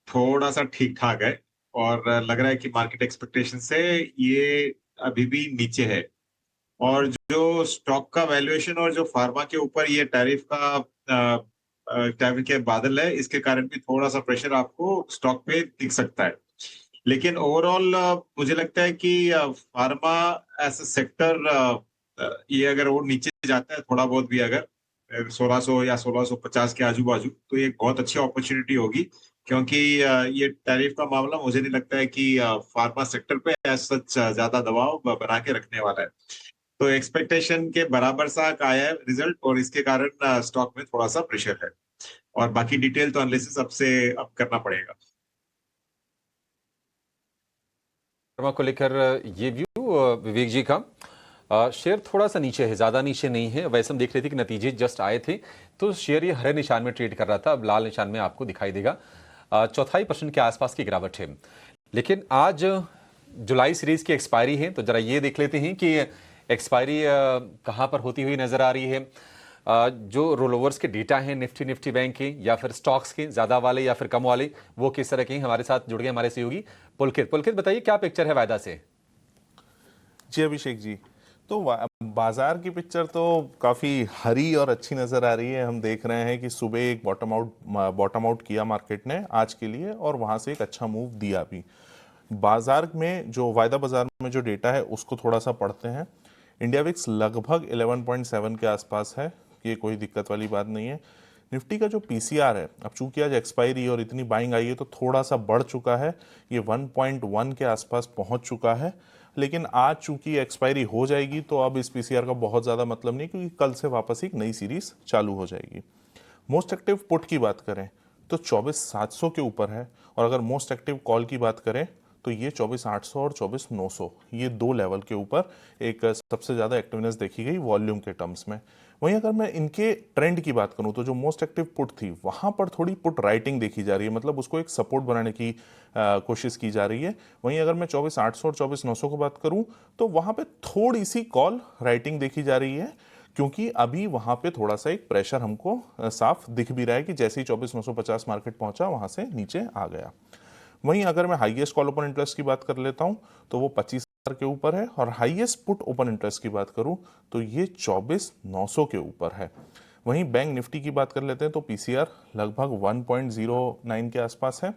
Speaker 5: थोड़ा सा ठीक ठाक है, और लग रहा है कि मार्केट एक्सपेक्टेशन से ये अभी भी नीचे है। और जो स्टॉक का वैल्यूएशन और जो फार्मा के ऊपर ये टैरिफ के बादल है, इसके कारण भी थोड़ा सा प्रेशर आपको स्टॉक पे दिख सकता है। लेकिन ओवरऑल मुझे लगता है कि फार्मा एज अ सेक्टर ये अगर और नीचे जाता है थोड़ा बहुत भी, अगर 1600 या 1650 के आजू बाजू, तो ये बहुत अच्छी अपॉर्चुनिटी होगी, क्योंकि ये टैरिफ का मामला मुझे नहीं लगता है कि फार्मा सेक्टर पे एज सच ज्यादा दबाव बना के रखने वाला है। तो एक्सपेक्टेशन के बराबर सा आया है रिजल्ट, और इसके कारण स्टॉक में थोड़ा सा प्रेशर है। और बाकी डिटेल तो एनालिसिस अब करना पड़ेगा।
Speaker 3: फार्मा को लेकर ये व्यू विवेक जी का। शेयर थोड़ा सा नीचे है, ज़्यादा नीचे नहीं है। वैसे हम देख रहे थे कि नतीजे जस्ट आए थे तो शेयर ये हरे निशान में ट्रेड कर रहा था, अब लाल निशान में आपको दिखाई देगा। 0.25% के आसपास की गिरावट है। लेकिन आज जुलाई सीरीज की एक्सपायरी है, तो जरा ये देख लेते हैं कि एक्सपायरी कहाँ पर होती हुई नजर आ रही है। जो रोल ओवर्स के डेटा हैं निफ्टी बैंक के या फिर स्टॉक्स के, ज़्यादा वाले या फिर कम वाले, वो किस तरह के हैं। हमारे साथ जुड़ गए हमारे सहयोगी पुलकित बताइए क्या पिक्चर है वायदा से।
Speaker 7: जी अभिषेक जी, तो बाजार की पिक्चर तो काफ़ी हरी और अच्छी नज़र आ रही है। हम देख रहे हैं कि सुबह एक बॉटम आउट किया मार्केट ने आज के लिए, और वहाँ से एक अच्छा मूव दिया भी। बाजार में जो वायदा बाजार में जो डेटा है उसको थोड़ा सा पढ़ते हैं। इंडिया विक्स लगभग 11.7 के आसपास है, ये कोई दिक्कत वाली बात नहीं है। निफ्टी का जो पीसीआर है, अब चूंकि आज एक्सपायरी और इतनी बाइंग आई है तो थोड़ा सा बढ़ चुका है, ये 1.1 के आसपास पहुंच चुका है। लेकिन आज चूंकि एक्सपायरी हो जाएगी तो अब इस पीसीआर का बहुत ज़्यादा मतलब नहीं, क्योंकि कल से वापस एक नई सीरीज चालू हो जाएगी। मोस्ट एक्टिव पुट की बात करें तो 24,700 के ऊपर है, और अगर मोस्ट एक्टिव कॉल की बात करें तो ये 24,800 और 24,900, ये दो लेवल के ऊपर एक सबसे ज़्यादा एक्टिवनेस देखी गई वॉल्यूम के टर्म्स में। वहीं अगर मैं इनके ट्रेंड की बात करूं तो जो मोस्ट एक्टिव पुट थी वहां पर थोड़ी पुट राइटिंग देखी जा रही है, मतलब उसको एक सपोर्ट बनाने की कोशिश की जा रही है। वहीं अगर मैं 24,800 और 24,900 को बात करूं तो वहां पे थोड़ी सी कॉल राइटिंग देखी जा रही है, क्योंकि अभी वहां पे थोड़ा सा एक प्रेशर हमको साफ दिख भी रहा है कि जैसे ही 24,950 मार्केट पहुंचा वहां से नीचे आ गया। वहीं अगर मैं हाईएस्ट कॉल ओपन इंटरेस्ट की बात कर लेता हूं तो वो 25,000 के ऊपर है, और हाईएस्ट पुट ओपन इंटरेस्ट की बात करूं तो ये 24,900 के ऊपर है। वहीं बैंक निफ्टी की बात कर लेते हैं तो पीसीआर लगभग 1.09 के आसपास है,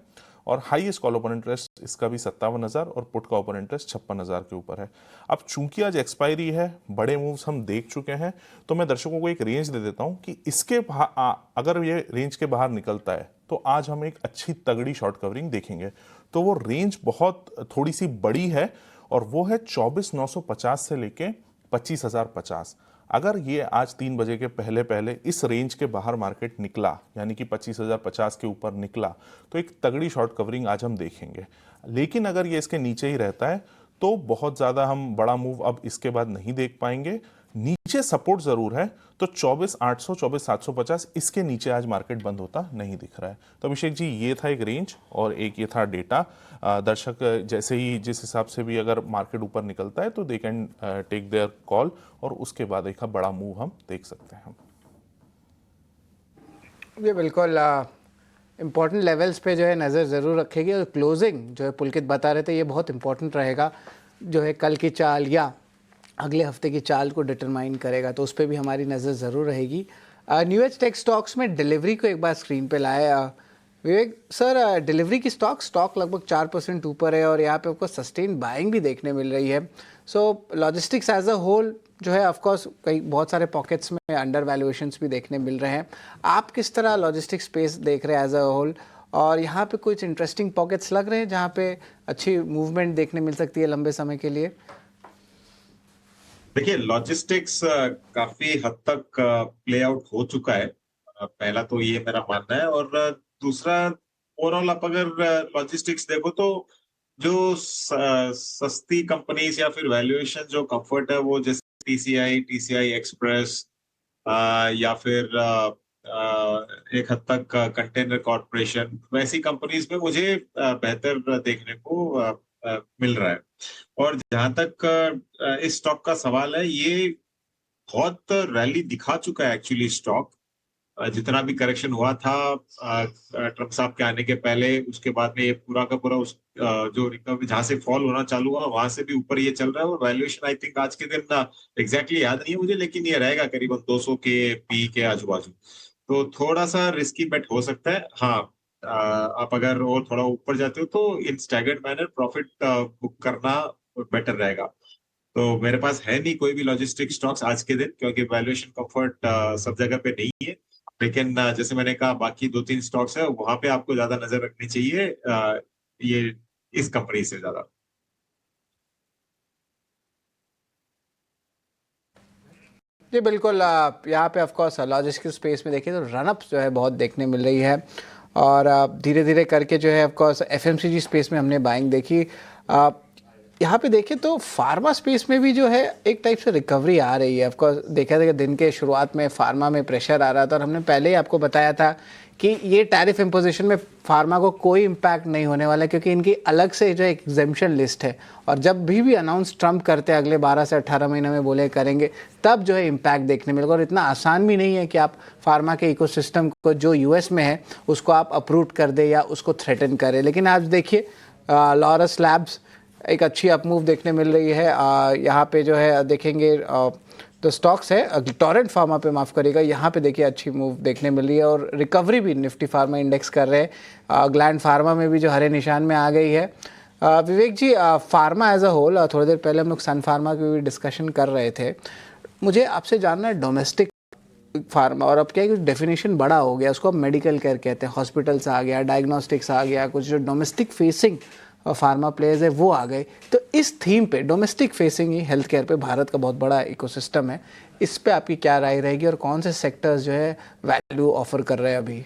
Speaker 7: और हाईएस्ट कॉल ओपन इंटरेस्ट इसका भी 57,000 और पुट का ओपन इंटरेस्ट 56,000 के ऊपर है। अब चूंकि आज एक्सपायरी है, बड़े मूव्स हम देख चुके हैं, तो मैं दर्शकों को एक रेंज दे देता हूं कि इसके अगर ये रेंज के बाहर निकलता है तो आज हम एक अच्छी तगड़ी शॉर्ट कवरिंग देखेंगे। तो वो रेंज बहुत थोड़ी सी बड़ी है, और वो है 24,950 से लेके 25,050। अगर ये आज 3 बजे के पहले पहले इस रेंज के बाहर मार्केट निकला, यानी कि 25,050 के ऊपर निकला, तो एक तगड़ी शॉर्ट कवरिंग आज हम देखेंगे। लेकिन अगर ये इसके नीचे ही रहता है तो बहुत ज़्यादा हम बड़ा मूव अब इसके बाद नहीं देख पाएंगे। नीचे सपोर्ट ज़रूर है, तो 24,800 24,750 इसके नीचे आज मार्केट बंद होता नहीं दिख रहा है। तो अभिषेक जी, ये था एक रेंज और एक ये था डेटा। दर्शक जैसे ही जिस हिसाब से भी अगर मार्केट ऊपर निकलता है तो they can take their call, और उसके बाद एक बड़ा मूव हम देख सकते हैं।
Speaker 2: ये बिल्कुल इम्पॉर्टेंट लेवल्स पे जो है नज़र ज़रूर रखेगी, और क्लोजिंग जो है पुलकित बता रहे थे ये बहुत इंपॉर्टेंट रहेगा, जो है कल की चाल या अगले हफ्ते की चाल को डिटरमाइन करेगा, तो उस पर भी हमारी नज़र ज़रूर रहेगी। न्यू एज टेक स्टॉक्स में डिलीवरी को एक बार स्क्रीन पे लाए विवेक सर। डिलीवरी की स्टॉक लगभग 4% ऊपर है, और यहाँ पे आपको सस्टेन बाइंग भी देखने मिल रही है। सो लॉजिस्टिक्स एज अ होल जो है ऑफकोर्स कई बहुत सारे पॉकेट्स में अंडर वैल्यूएशंस भी देखने मिल रहे हैं। आप किस तरह लॉजिस्टिक्स स्पेस देख रहे हैं एज अ होल, और यहाँ पे कुछ इंटरेस्टिंग पॉकेट्स लग रहे हैं जहाँ पे अच्छी मूवमेंट देखने मिल सकती है लंबे समय के लिए?
Speaker 5: देखिए, लॉजिस्टिक्स काफी हद तक प्ले आउट हो चुका है। पहला तो ये मेरा मानना है, और दूसरा ओवरऑल आप अगर लॉजिस्टिक्स देखो तो जो सस्ती कंपनीज या फिर वैल्यूएशन जो कंफर्ट है, वो जैसे टीसीआई एक्सप्रेस या फिर एक हद तक कंटेनर कॉर्पोरेशन, वैसी कंपनीज में मुझे बेहतर देखने को मिल रहा है। और जहां तक इस स्टॉक का सवाल है, ये बहुत रैली दिखा चुका है एक्चुअली स्टॉक। जितना भी करेक्शन हुआ था ट्रम्प साहब के आने के पहले, उसके बाद में ये पूरा का पूरा उस जो रिकवरी जहां से फॉल होना चालू हुआ वहां से भी ऊपर ये चल रहा है। और वैल्यूएशन आई थिंक आज के दिन एग्जैक्टली याद नहीं है मुझे, लेकिन ये रहेगा करीबन 200 के पी के आजू बाजू। तो थोड़ा सा रिस्की बेट हो सकता है। हाँ, आप अगर और थोड़ा ऊपर जाते हो तो इन स्टैगर्ड मैनर प्रॉफिट बुक करना बेटर रहेगा। तो मेरे पास है नहीं कोई भी लॉजिस्टिक स्टॉक्स आज के दिन, क्योंकि वैल्यूएशन कंफर्ट सब जगह पे नहीं है। लेकिन जैसे मैंने कहा, बाकी 2-3 स्टॉक्स है, वहां पे आपको ज्यादा नजर रखनी चाहिए ये इस कंपनी से ज्यादा।
Speaker 2: जी बिल्कुल, यहाँ पे ऑफकोर्स लॉजिस्टिक स्पेस में देखिए तो रनअप जो है बहुत देखने मिल रही है, और धीरे धीरे करके जो है ऑफकोर्स एफएमसीजी स्पेस में हमने बाइंग देखी। यहाँ पे देखें तो फार्मा स्पेस में भी जो है एक टाइप से रिकवरी आ रही है। ऑफकोर्स देखा था कि दिन के शुरुआत में फार्मा में प्रेशर आ रहा था, और हमने पहले ही आपको बताया था कि ये टैरिफ इम्पोजिशन में फार्मा को कोई इम्पैक्ट नहीं होने वाला है, क्योंकि इनकी अलग से जो एग्जेम्पशन लिस्ट है, और जब भी अनाउंस ट्रम्प करते हैं अगले 12 से 18 महीने में बोले करेंगे, तब जो है इम्पैक्ट देखने मिलेगा। और इतना आसान भी नहीं है कि आप फार्मा के इकोसिस्टम को जो यूएस में है उसको आप अप्रूव कर दे या उसको थ्रेटन करें। लेकिन आज देखिए लॉरस लैब्स एक अच्छी अपमूव देखने मिल रही है। यहाँ पे जो है देखेंगे तो स्टॉक्स है टोरेंट फार्मा पे, माफ़ करिएगा, यहाँ पे देखिए अच्छी मूव देखने मिल रही है, और रिकवरी भी निफ्टी फार्मा इंडेक्स कर रहे हैं। ग्लैंड फार्मा में भी जो हरे निशान में आ गई है। विवेक जी, फार्मा एज अ होल, थोड़ी देर पहले हम लोग सन फार्मा की भी डिस्कशन कर रहे थे, मुझे आपसे जानना है डोमेस्टिक फार्मा, और अब क्या है डेफिनेशन बड़ा हो गया, उसको अब मेडिकल केयर कहते हैं, हॉस्पिटल्स आ गया, डायग्नोस्टिक्स आ गया, कुछ जो डोमेस्टिक फेसिंग फार्मा प्लेयर्स है वो आ गए। तो इस थीम पे डोमेस्टिक फेसिंग ही हेल्थ केयर पे भारत का बहुत बड़ा इकोसिस्टम है, इस पे आपकी क्या राय रहेगी, और कौन से सेक्टर्स जो है वैल्यू ऑफर कर रहे हैं अभी?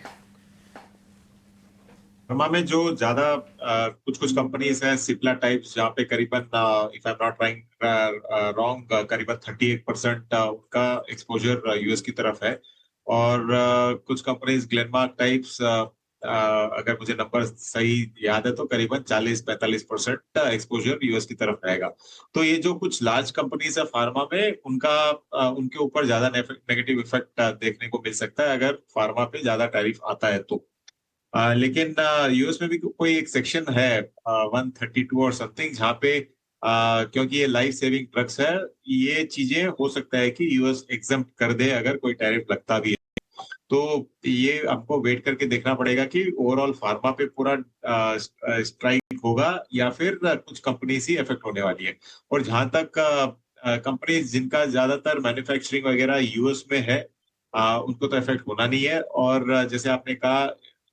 Speaker 5: फार्मा में जो ज्यादा कुछ कंपनीज है सिप्ला टाइप्स, जहाँ पे करीबन if I am not wrong करीबन 38% उनका एक्सपोजर यूएस की तरफ है। और कुछ कंपनीज ग्लेनमार्क टाइप्स अगर मुझे नंबर सही याद है तो करीबन 40-45% एक्सपोजर यूएस की तरफ रहेगा। तो ये जो कुछ लार्ज कंपनीज है फार्मा में, उनके ऊपर ज्यादा नेगेटिव इफेक्ट देखने को मिल सकता है अगर फार्मा पे ज्यादा टैरिफ आता है तो। लेकिन यूएस में भी कोई एक सेक्शन है 132 और समथिंग, जहाँ पे क्योंकि ये लाइफ सेविंग ड्रग्स है, ये चीजें हो सकता है कि यूएस एग्जम्प्ट कर दे अगर कोई टैरिफ लगता भी है। तो ये आपको वेट करके देखना पड़ेगा कि ओवरऑल फार्मा पे पूरा स्ट्राइक होगा या फिर कुछ कंपनीज ही इफेक्ट होने वाली है। और जहां तक कंपनीज जिनका ज्यादातर मैन्युफैक्चरिंग वगैरह यूएस में है, उनको तो इफेक्ट होना नहीं है। और जैसे आपने कहा,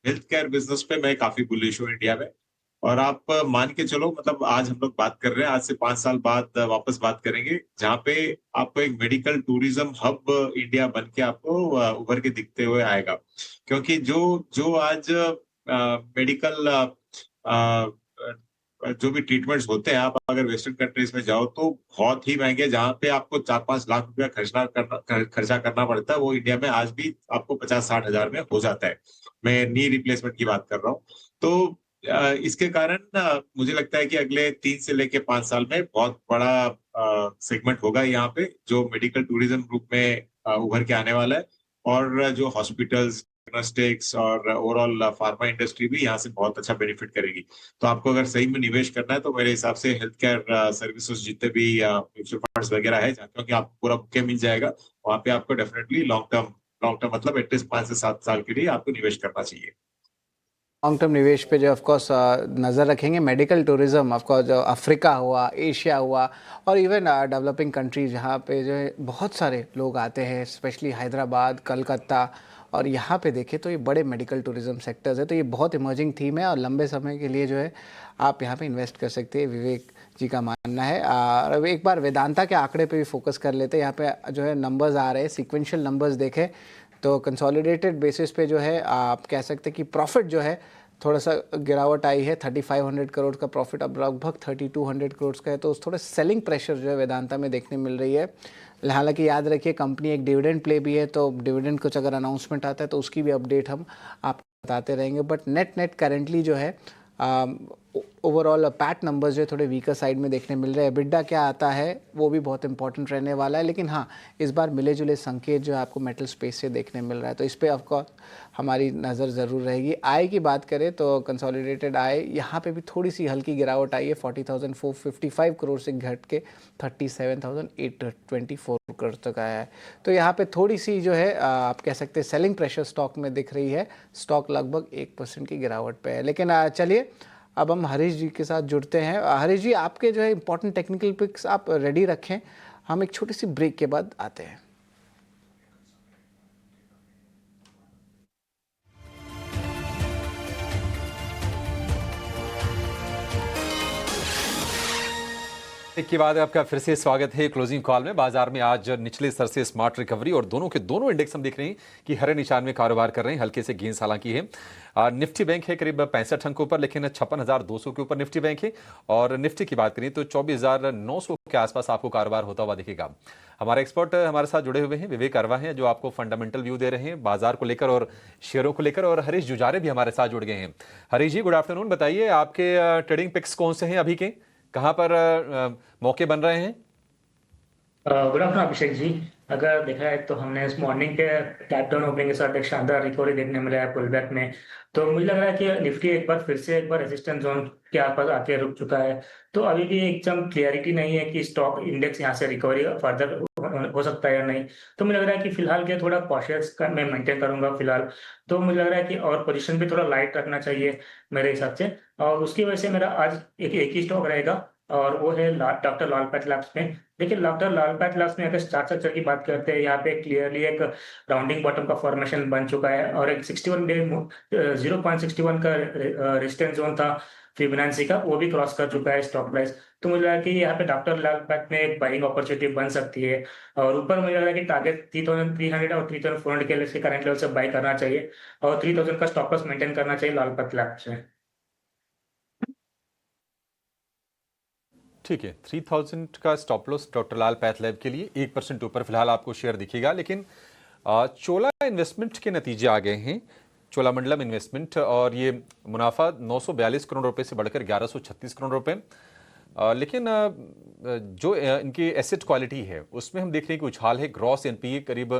Speaker 5: हेल्थ केयर बिजनेस पे मैं काफी बुलिश हूँ इंडिया में। और आप मान के चलो, मतलब आज हम लोग बात कर रहे हैं, आज से 5 साल बाद वापस बात करेंगे, जहाँ पे आपको एक मेडिकल टूरिज्म हब इंडिया बन के आपको उभर के दिखते हुए आएगा। क्योंकि जो जो आज मेडिकल जो भी ट्रीटमेंट्स होते हैं, आप अगर वेस्टर्न कंट्रीज में जाओ तो बहुत ही महंगे, जहाँ पे आपको 4-5 लाख रुपया खर्चा करना पड़ता है, वो इंडिया में आज भी आपको 50-60 हजार में हो जाता है। मैं नी रिप्लेसमेंट की बात कर रहा हूँ। तो इसके कारण मुझे लगता है कि अगले 3 से लेके 5 साल में बहुत बड़ा सेगमेंट होगा यहाँ पे, जो मेडिकल टूरिज्म रूप में उभर के आने वाला है। और जो हॉस्पिटल्स, डायग्नोस्टिक्स और ओवरऑल फार्मा इंडस्ट्री भी यहाँ से बहुत अच्छा बेनिफिट करेगी। तो आपको अगर सही में निवेश करना है तो मेरे हिसाब से हेल्थ केयर सर्विसेज जितने भी म्यूचुअल फंड्स वगैरह है, क्योंकि आपको पूरा बुके मिल जाएगा, वहाँ पे आपको डेफिनेटली लॉन्ग टर्म मतलब एटलीस्ट 5 से 7 साल के लिए आपको निवेश करना चाहिए।
Speaker 2: लॉन्ग टर्म निवेश पे जो ऑफकोर्स नज़र रखेंगे, मेडिकल टूरिज्म ऑफकोर्स जो अफ्रीका हुआ, एशिया हुआ और इवन डेवलपिंग कंट्रीज, जहाँ पे जो है बहुत सारे लोग आते हैं, स्पेशली हैदराबाद, कलकत्ता, और यहाँ पे देखें तो ये बड़े मेडिकल टूरिज्म सेक्टर्स है। तो ये बहुत इमर्जिंग थीम है और लंबे समय के लिए जो है आप यहाँ पे इन्वेस्ट कर सकते हैं, विवेक जी का मानना है। और एक बार वेदांता के आंकड़े पे भी फोकस कर लेते हैं। यहाँ पे जो है नंबर्स आ रहे हैं, सीक्वेंशियल नंबर्स देखें तो कंसोलिडेटेड बेसिस पे जो है आप कह सकते हैं कि प्रॉफिट जो है थोड़ा सा गिरावट आई है। 3500 करोड़ का प्रॉफिट अब लगभग 3200 करोड़ का है। तो थोड़े सेलिंग प्रेशर जो है वेदांता में देखने मिल रही है। हालांकि याद रखिए कंपनी एक डिविडेंड प्ले भी है, तो डिविडेंड कुछ अगर अनाउंसमेंट आता है तो उसकी भी अपडेट हम आपको बताते रहेंगे। बट नेट करेंटली जो है ओवरऑल पैट नंबर्स जो है थोड़े वीकर साइड में देखने मिल रहे हैं। एबिडा क्या आता है वो भी बहुत इंपॉर्टेंट रहने वाला है। लेकिन हाँ, इस बार मिले जुले संकेत जो है आपको मेटल स्पेस से देखने मिल रहा है, तो इस पर ऑफकोर्स हमारी नज़र ज़रूर रहेगी। आय की बात करें तो कंसोलिडेटेड आय यहाँ पे भी थोड़ी सी हल्की गिरावट आई है, 40,455 करोड़ से घट के 37,824 करोड़ तक आया है। तो यहाँ पे थोड़ी सी जो है आप कह सकते हैं सेलिंग प्रेशर स्टॉक में दिख रही है। स्टॉक लगभग 1% की गिरावट पे है। लेकिन चलिए अब हम हरीश जी के साथ जुड़ते हैं। हरीश जी, आपके जो है इंपॉर्टेंट टेक्निकल पिक्स आप रेडी रखें, हम एक छोटी सी ब्रेक के बाद आते हैं।
Speaker 3: एक के बाद आपका फिर से स्वागत है क्लोजिंग कॉल में। बाजार में आज निचले स्तर से स्मार्ट रिकवरी और दोनों के दोनों इंडेक्स हम देख रहे हैं कि हरे निशान में कारोबार कर रहे हैं। हल्के से गेंस हालांकि है। निफ्टी बैंक है करीब 65 अंकों पर, लेकिन 56,200 के ऊपर निफ्टी बैंक है। और निफ्टी की बात करें तो 24,900 के आसपास आपको कारोबार होता हुआ दिखेगा। हमारे एक्सपर्ट हमारे साथ जुड़े हुए हैं, विवेक अरवा हैं जो आपको फंडामेंटल व्यू दे रहे हैं बाजार को लेकर और शेयरों को लेकर, और हरीश जुजारे भी हमारे साथ जुड़ गए हैं। हरीश जी, गुड आफ्टरनून। बताइए आपके ट्रेडिंग पिक्स कौन से हैं, अभी के कहां पर मौके बन रहे हैं?
Speaker 8: गुड आफ्टरनून अभिषेक जी। अगर देखा है तो हमने इस मॉर्निंग के टैप डाउन ओपनिंग के साथ एक शानदार रिकवरी देखने मिला है पुल बैक में। तो मुझे लग रहा है कि निफ्टी फिर से एक बार रेजिस्टेंस जोन के आसपास आके रुक चुका है। तो अभी भी एकदम क्लियरिटी नहीं है कि स्टॉक इंडेक्स यहाँ से रिकवरी फर्दर हो सकता है या नहीं। तो मुझे लग रहा है कि फिलहाल के थोड़ा कॉशियस मैं मेंटेन करूंगा फिलहाल। तो मुझे लग रहा है कि और पोजीशन भी थोड़ा लाइट रखना चाहिए मेरे हिसाब से। और उसकी वजह से मेरा आज एक ही स्टॉक रहेगा और वो है डॉक्टर लाल पैथलैब्स में। देखिए, डॉक्टर लाल पैथलैब्स में अगर चार्ट स्ट्रक्चर की बात करते हैं, यहाँ पे क्लियरली एक राउंडिंग बॉटम का फॉर्मेशन बन चुका है और एक 61 डे 0.61 का रेजिस्टेंस जोन था फिबोनाची का, वो भी क्रॉस कर चुका है स्टॉक प्राइस। तो मुझे लगा कि यहाँ पे डॉक्टर लाल पैथ में एक बाइंग अपॉर्चुनिटी बन सकती है। और ऊपर मुझे लगा कि टारगेट 3,300 और 3,400 के करंट लेवल से बाई करना चाहिए और 3,000 का स्टॉप लॉस मेंटेन करना चाहिए लाल पैथलैब्स में।
Speaker 3: ठीक है, 3000 का स्टॉप लॉस डॉक्टर लाल पैथलैब के लिए 1% ऊपर फिलहाल आपको शेयर दिखेगा। लेकिन चोला इन्वेस्टमेंट के नतीजे आ गए हैं। चोलामंडलम इन्वेस्टमेंट, और ये मुनाफा 942 करोड़ रुपए से बढ़कर 1136 करोड़ रुपए। लेकिन जो इनकी एसेट क्वालिटी है उसमें हम देख रहे हैं कि उछाल है। ग्रॉस एनपीए करीब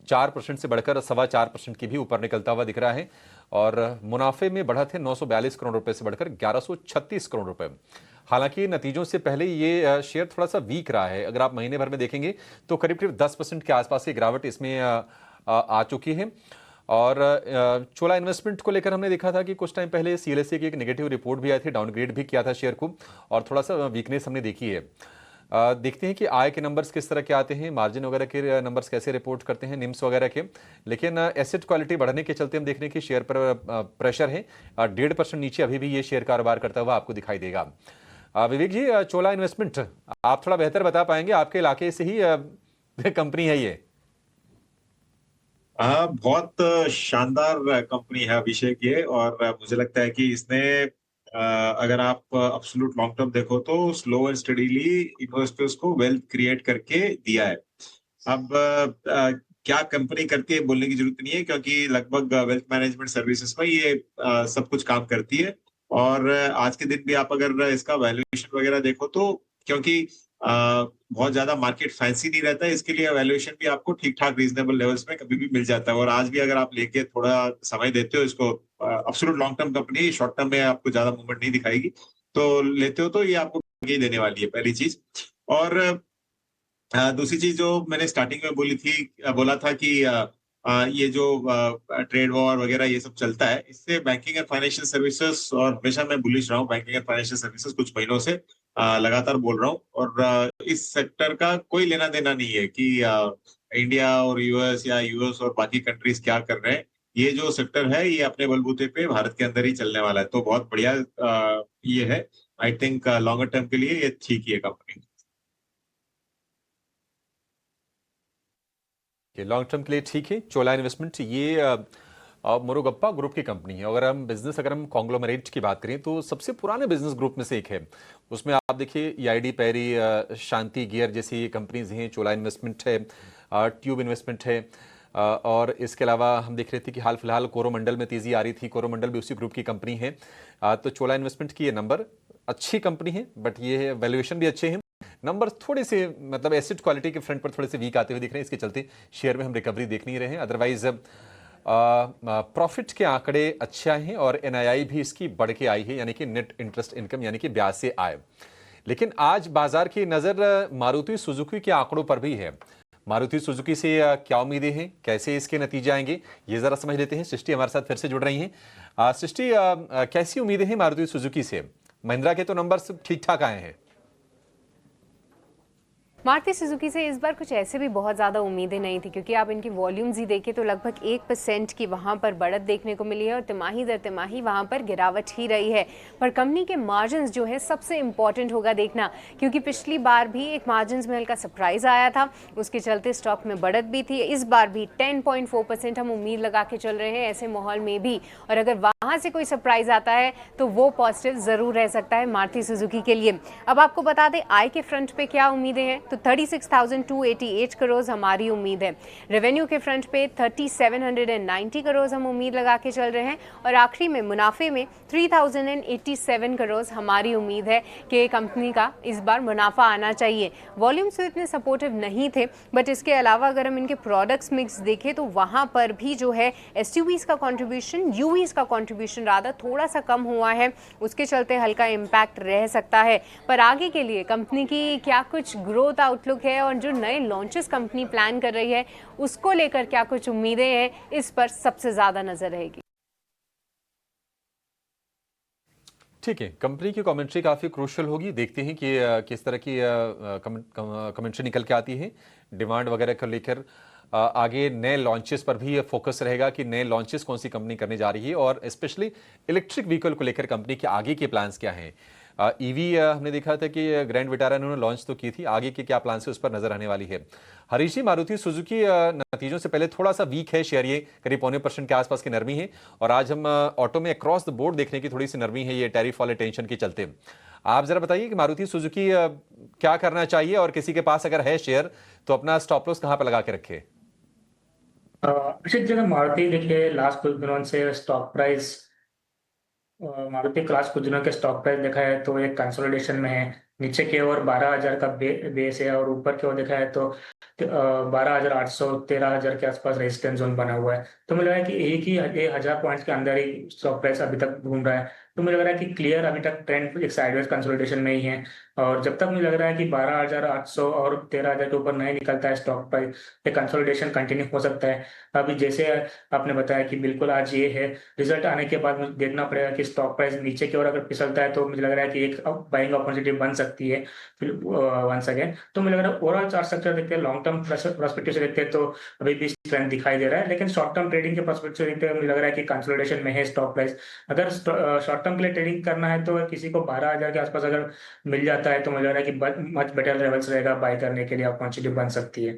Speaker 3: 4% से बढ़कर 4.25% के भी ऊपर निकलता हुआ दिख रहा है, और मुनाफे में बढ़त है 942 करोड़ रुपए से बढ़कर 1136 करोड़ रुपए। हालांकि नतीजों से पहले ये शेयर थोड़ा सा वीक रहा है। अगर आप महीने भर में देखेंगे तो करीब करीब 10% के आसपास की गिरावट इसमें आ चुकी है। और चोला इन्वेस्टमेंट को लेकर हमने देखा था कि कुछ टाइम पहले सीएलएसए की एक नेगेटिव रिपोर्ट भी आई थी, डाउनग्रेड भी किया था शेयर को, और थोड़ा सा वीकनेस हमने देखी है। देखते हैं कि आय के नंबर्स किस तरह के आते हैं, मार्जिन वगैरह के नंबर्स कैसे रिपोर्ट करते हैं, निम्स वगैरह के। लेकिन एसेट क्वालिटी बढ़ने के चलते हम देख रहे हैं कि शेयर पर प्रेशर है। 1.5% नीचे अभी भी ये शेयर कारोबार करता हुआ आपको दिखाई देगा। विवेक जी, चोला इन्वेस्टमेंट आप थोड़ा बेहतर बता पाएंगे, आपके इलाके से ही कंपनी है ये?
Speaker 5: बहुत शानदार कंपनी है अभिषेक ये, और मुझे लगता है कि इसने अगर आप एब्सोल्यूट लॉन्ग टर्म देखो तो स्लो एंड स्टडीली इन्वेस्टर्स को वेल्थ क्रिएट करके दिया है। अब क्या कंपनी करती है बोलने की जरूरत नहीं है, क्योंकि लगभग वेल्थ मैनेजमेंट सर्विसेज में ये सब कुछ काम करती है। और आज के दिन भी आप अगर इसका वैल्यूएशन वगैरह देखो तो, क्योंकि बहुत ज्यादा मार्केट फैंसी नहीं रहता है, इसके लिए वैल्यूएशन भी आपको ठीक ठाक रीजनेबल लेवल्स में कभी भी मिल जाता है। और आज भी अगर आप लेके थोड़ा समय देते हो इसको, absolute long term company, short term में आपको ज्यादा मूवमेंट नहीं दिखाएगी, तो लेते हो तो ये आपको आगे देने वाली है, पहली चीज। और दूसरी चीज जो मैंने स्टार्टिंग में बोला था कि ये जो ट्रेड वॉर वगैरह ये सब चलता है, इससे बैंकिंग एंड फाइनेंशियल सर्विसेज, और हमेशा मैं बुलिश रहा हूँ बैंकिंग एंड फाइनेंशियल सर्विसेज, कुछ महीनों से लगातार बोल रहा हूँ। और इस सेक्टर का कोई लेना देना नहीं है कि इंडिया और यूएस या यूएस और बाकी कंट्रीज क्या कर रहे हैं। ये जो सेक्टर है ये अपने बलबूते पे भारत के अंदर ही चलने वाला है, तो बहुत बढ़िया ये है। आई थिंक लॉन्गर टर्म के लिए ये ठीक ही है कंपनी।
Speaker 3: लॉन्ग टर्म के लिए ठीक है चोला इन्वेस्टमेंट। ये मोरोगप्पा ग्रुप की कंपनी है। अगर हम कॉन्ग्लोमरेट की बात करें तो सबसे पुराने बिजनेस ग्रुप में से एक है। उसमें आप देखिए ईआईडी पैरी, शांति गियर जैसी कंपनीज हैं, चोला इन्वेस्टमेंट है, ट्यूब इन्वेस्टमेंट है, और इसके अलावा हम देख रहे थे कि हाल फिलहाल कोरोमंडल में तेजी आ रही थी, कोरोमंडल भी उसी ग्रुप की कंपनी है। तो चोला इन्वेस्टमेंट की ये नंबर अच्छी कंपनी है, बट ये वैल्यूएशन भी अच्छे हैं। नंबर थोड़े से मतलब एसेट क्वालिटी के फ्रंट पर थोड़े से वीक आते हुए दिख रहे हैं, इसके चलते शेयर में हम रिकवरी देख नहीं रहे हैं। अदरवाइज प्रॉफिट के आंकड़े अच्छे आए हैं और एनआईआई भी इसकी बढ़ के आई है, यानी कि नेट इंटरेस्ट इनकम यानी कि ब्याज से आए। लेकिन आज बाजार की नजर मारुति सुजुकी के आंकड़ों पर भी है। मारुति सुजुकी से क्या उम्मीदें हैं, कैसे इसके नतीजे आएंगे, ये जरा समझ लेते हैं। सृष्टि हमारे साथ फिर से जुड़ रही हैं। सृष्टि, कैसी उम्मीदें हैं मारुति सुजुकी से? महिंद्रा के तो नंबर ठीक ठाक आए हैं।
Speaker 6: मारुति सुजुकी से इस बार कुछ ऐसे भी बहुत ज़्यादा उम्मीदें नहीं थी, क्योंकि आप इनकी वॉल्यूम्स ही देखें तो लगभग 1% की वहाँ पर बढ़त देखने को मिली है, और तिमाही दर तिमाही वहाँ पर गिरावट ही रही है। पर कंपनी के मार्जिन्स जो है सबसे इम्पॉर्टेंट होगा देखना, क्योंकि पिछली बार भी एक मार्जिन्स में हल्का सरप्राइज आया था, उसके चलते स्टॉक में बढ़त भी थी। इस बार भी 10.4% हम उम्मीद लगा के चल रहे हैं ऐसे माहौल में भी, और अगर वहाँ से कोई सरप्राइज आता है तो वो पॉजिटिव ज़रूर रह सकता है मारुति सुजुकी के लिए। अब आपको बता दें आय के फ्रंट पे क्या उम्मीदें हैं, तो 36,288 करोड़ हमारी उम्मीद है। रेवेन्यू के फ्रंट पे 3,790 करोड़ हम उम्मीद लगा के चल रहे हैं, और आखिरी में मुनाफे में 3,087 करोड़ हमारी उम्मीद है कि कंपनी का इस बार मुनाफा आना चाहिए। वॉल्यूम्स तो इतने सपोर्टिव नहीं थे, बट इसके अलावा अगर हम इनके प्रोडक्ट्स मिक्स देखें तो वहाँ पर भी जो है एसयूवीज का कॉन्ट्रीब्यूशन, यूवीज का कॉन्ट्रीब्यूशन राधा थोड़ा सा कम हुआ है, उसके चलते हल्का इम्पैक्ट रह सकता है। पर आगे के लिए कंपनी की क्या कुछ ग्रोथ आउटलुक है और जो नए लॉन्चेस कंपनी प्लान कर रही है उसको लेकर क्या कुछ उम्मीदें हैं, इस पर सबसे ज्यादा नजर रहेगी।
Speaker 3: ठीक है, कंपनी की कमेंट्री काफ़ी क्रूशियल होगी। देखते हैं कि किस तरह की कमेंट्री निकल के आती है डिमांड वगैरह को लेकर। आगे नए लॉन्चेस पर भी फोकस रहेगा कि नए लॉन्चेस कौन सी कंपनी करने जा रही है, और स्पेशली इलेक्ट्रिक व्हीकल को लेकर कंपनी के आगे के प्लान्स क्या हैं। ईवी हमने देखा था कि ग्रैंड विटारा इन्होंने लॉन्च तो की थी, आगे के क्या प्लान है उस पर नजर आने वाली है। हरीश जी, मारुति सुजुकी नतीजों से पहले थोड़ा सा वीक है शेयर, ये करीब 0.25% के आसपास की नरमी है, और आज हम ऑटो में अक्रॉस द बोर्ड देखने की थोड़ी सी नरमी है, ये टैरिफ वाले टेंशन के चलते। आप जरा बताइए कि मारुति सुजुकी क्या करना चाहिए, और किसी के पास अगर है शेयर तो अपना स्टॉप लॉस कहां पर लगा के रखे?
Speaker 8: अभिषेक जी, अगर मारुति देखिए लास्ट कुछ दिनों से स्टॉक प्राइस मारुति क्लास कुछ दिनों के स्टॉक प्राइस देखा है तो एक कंसोलिडेशन में है। नीचे की ओर 12,000 का बेस है और ऊपर की ओर देखा है तो 12,800 13,000 के आसपास रेजिस्टेंस जोन बना हुआ है। तो मुझे लग रहा है कि एक ही 1,000 पॉइंट्स के अंदर ही स्टॉक प्राइस अभी तक घूम रहा है। तो मुझे लग रहा है कि क्लियर अभी तक ट्रेंड एक साइडवेज कंसोलिडेशन में ही है। और जब तक मुझे लग रहा है कि 12,800 और 13,000 के ऊपर नहीं निकलता है स्टॉक प्राइस, ये कंसोलिडेशन कंटिन्यू हो सकता है। अभी जैसे आपने बताया कि बिल्कुल आज ये है, रिजल्ट आने के बाद मुझे देखना पड़ेगा कि स्टॉक प्राइस नीचे की ओर अगर फिसलता है तो मुझे लग रहा है कि एक बाइंग अपॉर्चुनिटी बन सकती है फिर वंस अगेन। तो मुझे लग रहा है ओवरऑल चार्ट स्ट्रक्चर देखते हैं, लॉन्ग टर्म पर्सपेक्टिव से देखते हैं तो अभी भी स्ट्रेंथ दिखाई दे रहा है, लेकिन शॉर्ट टर्म ट्रेडिंग के पर्सपेक्टिव से देखते हैं मुझे लग रहा है कि कंसोलिडेशन में है स्टॉक प्राइस। अगर शॉर्ट टर्म के लिए ट्रेडिंग करना है तो किसी को 12,000 के आसपास अगर मिल जाता है तो मुझे लग रहा है कि मच बेटर लेवल्स रहेगा, बाय करने के लिए अपॉर्चुनिटी बन सकती है।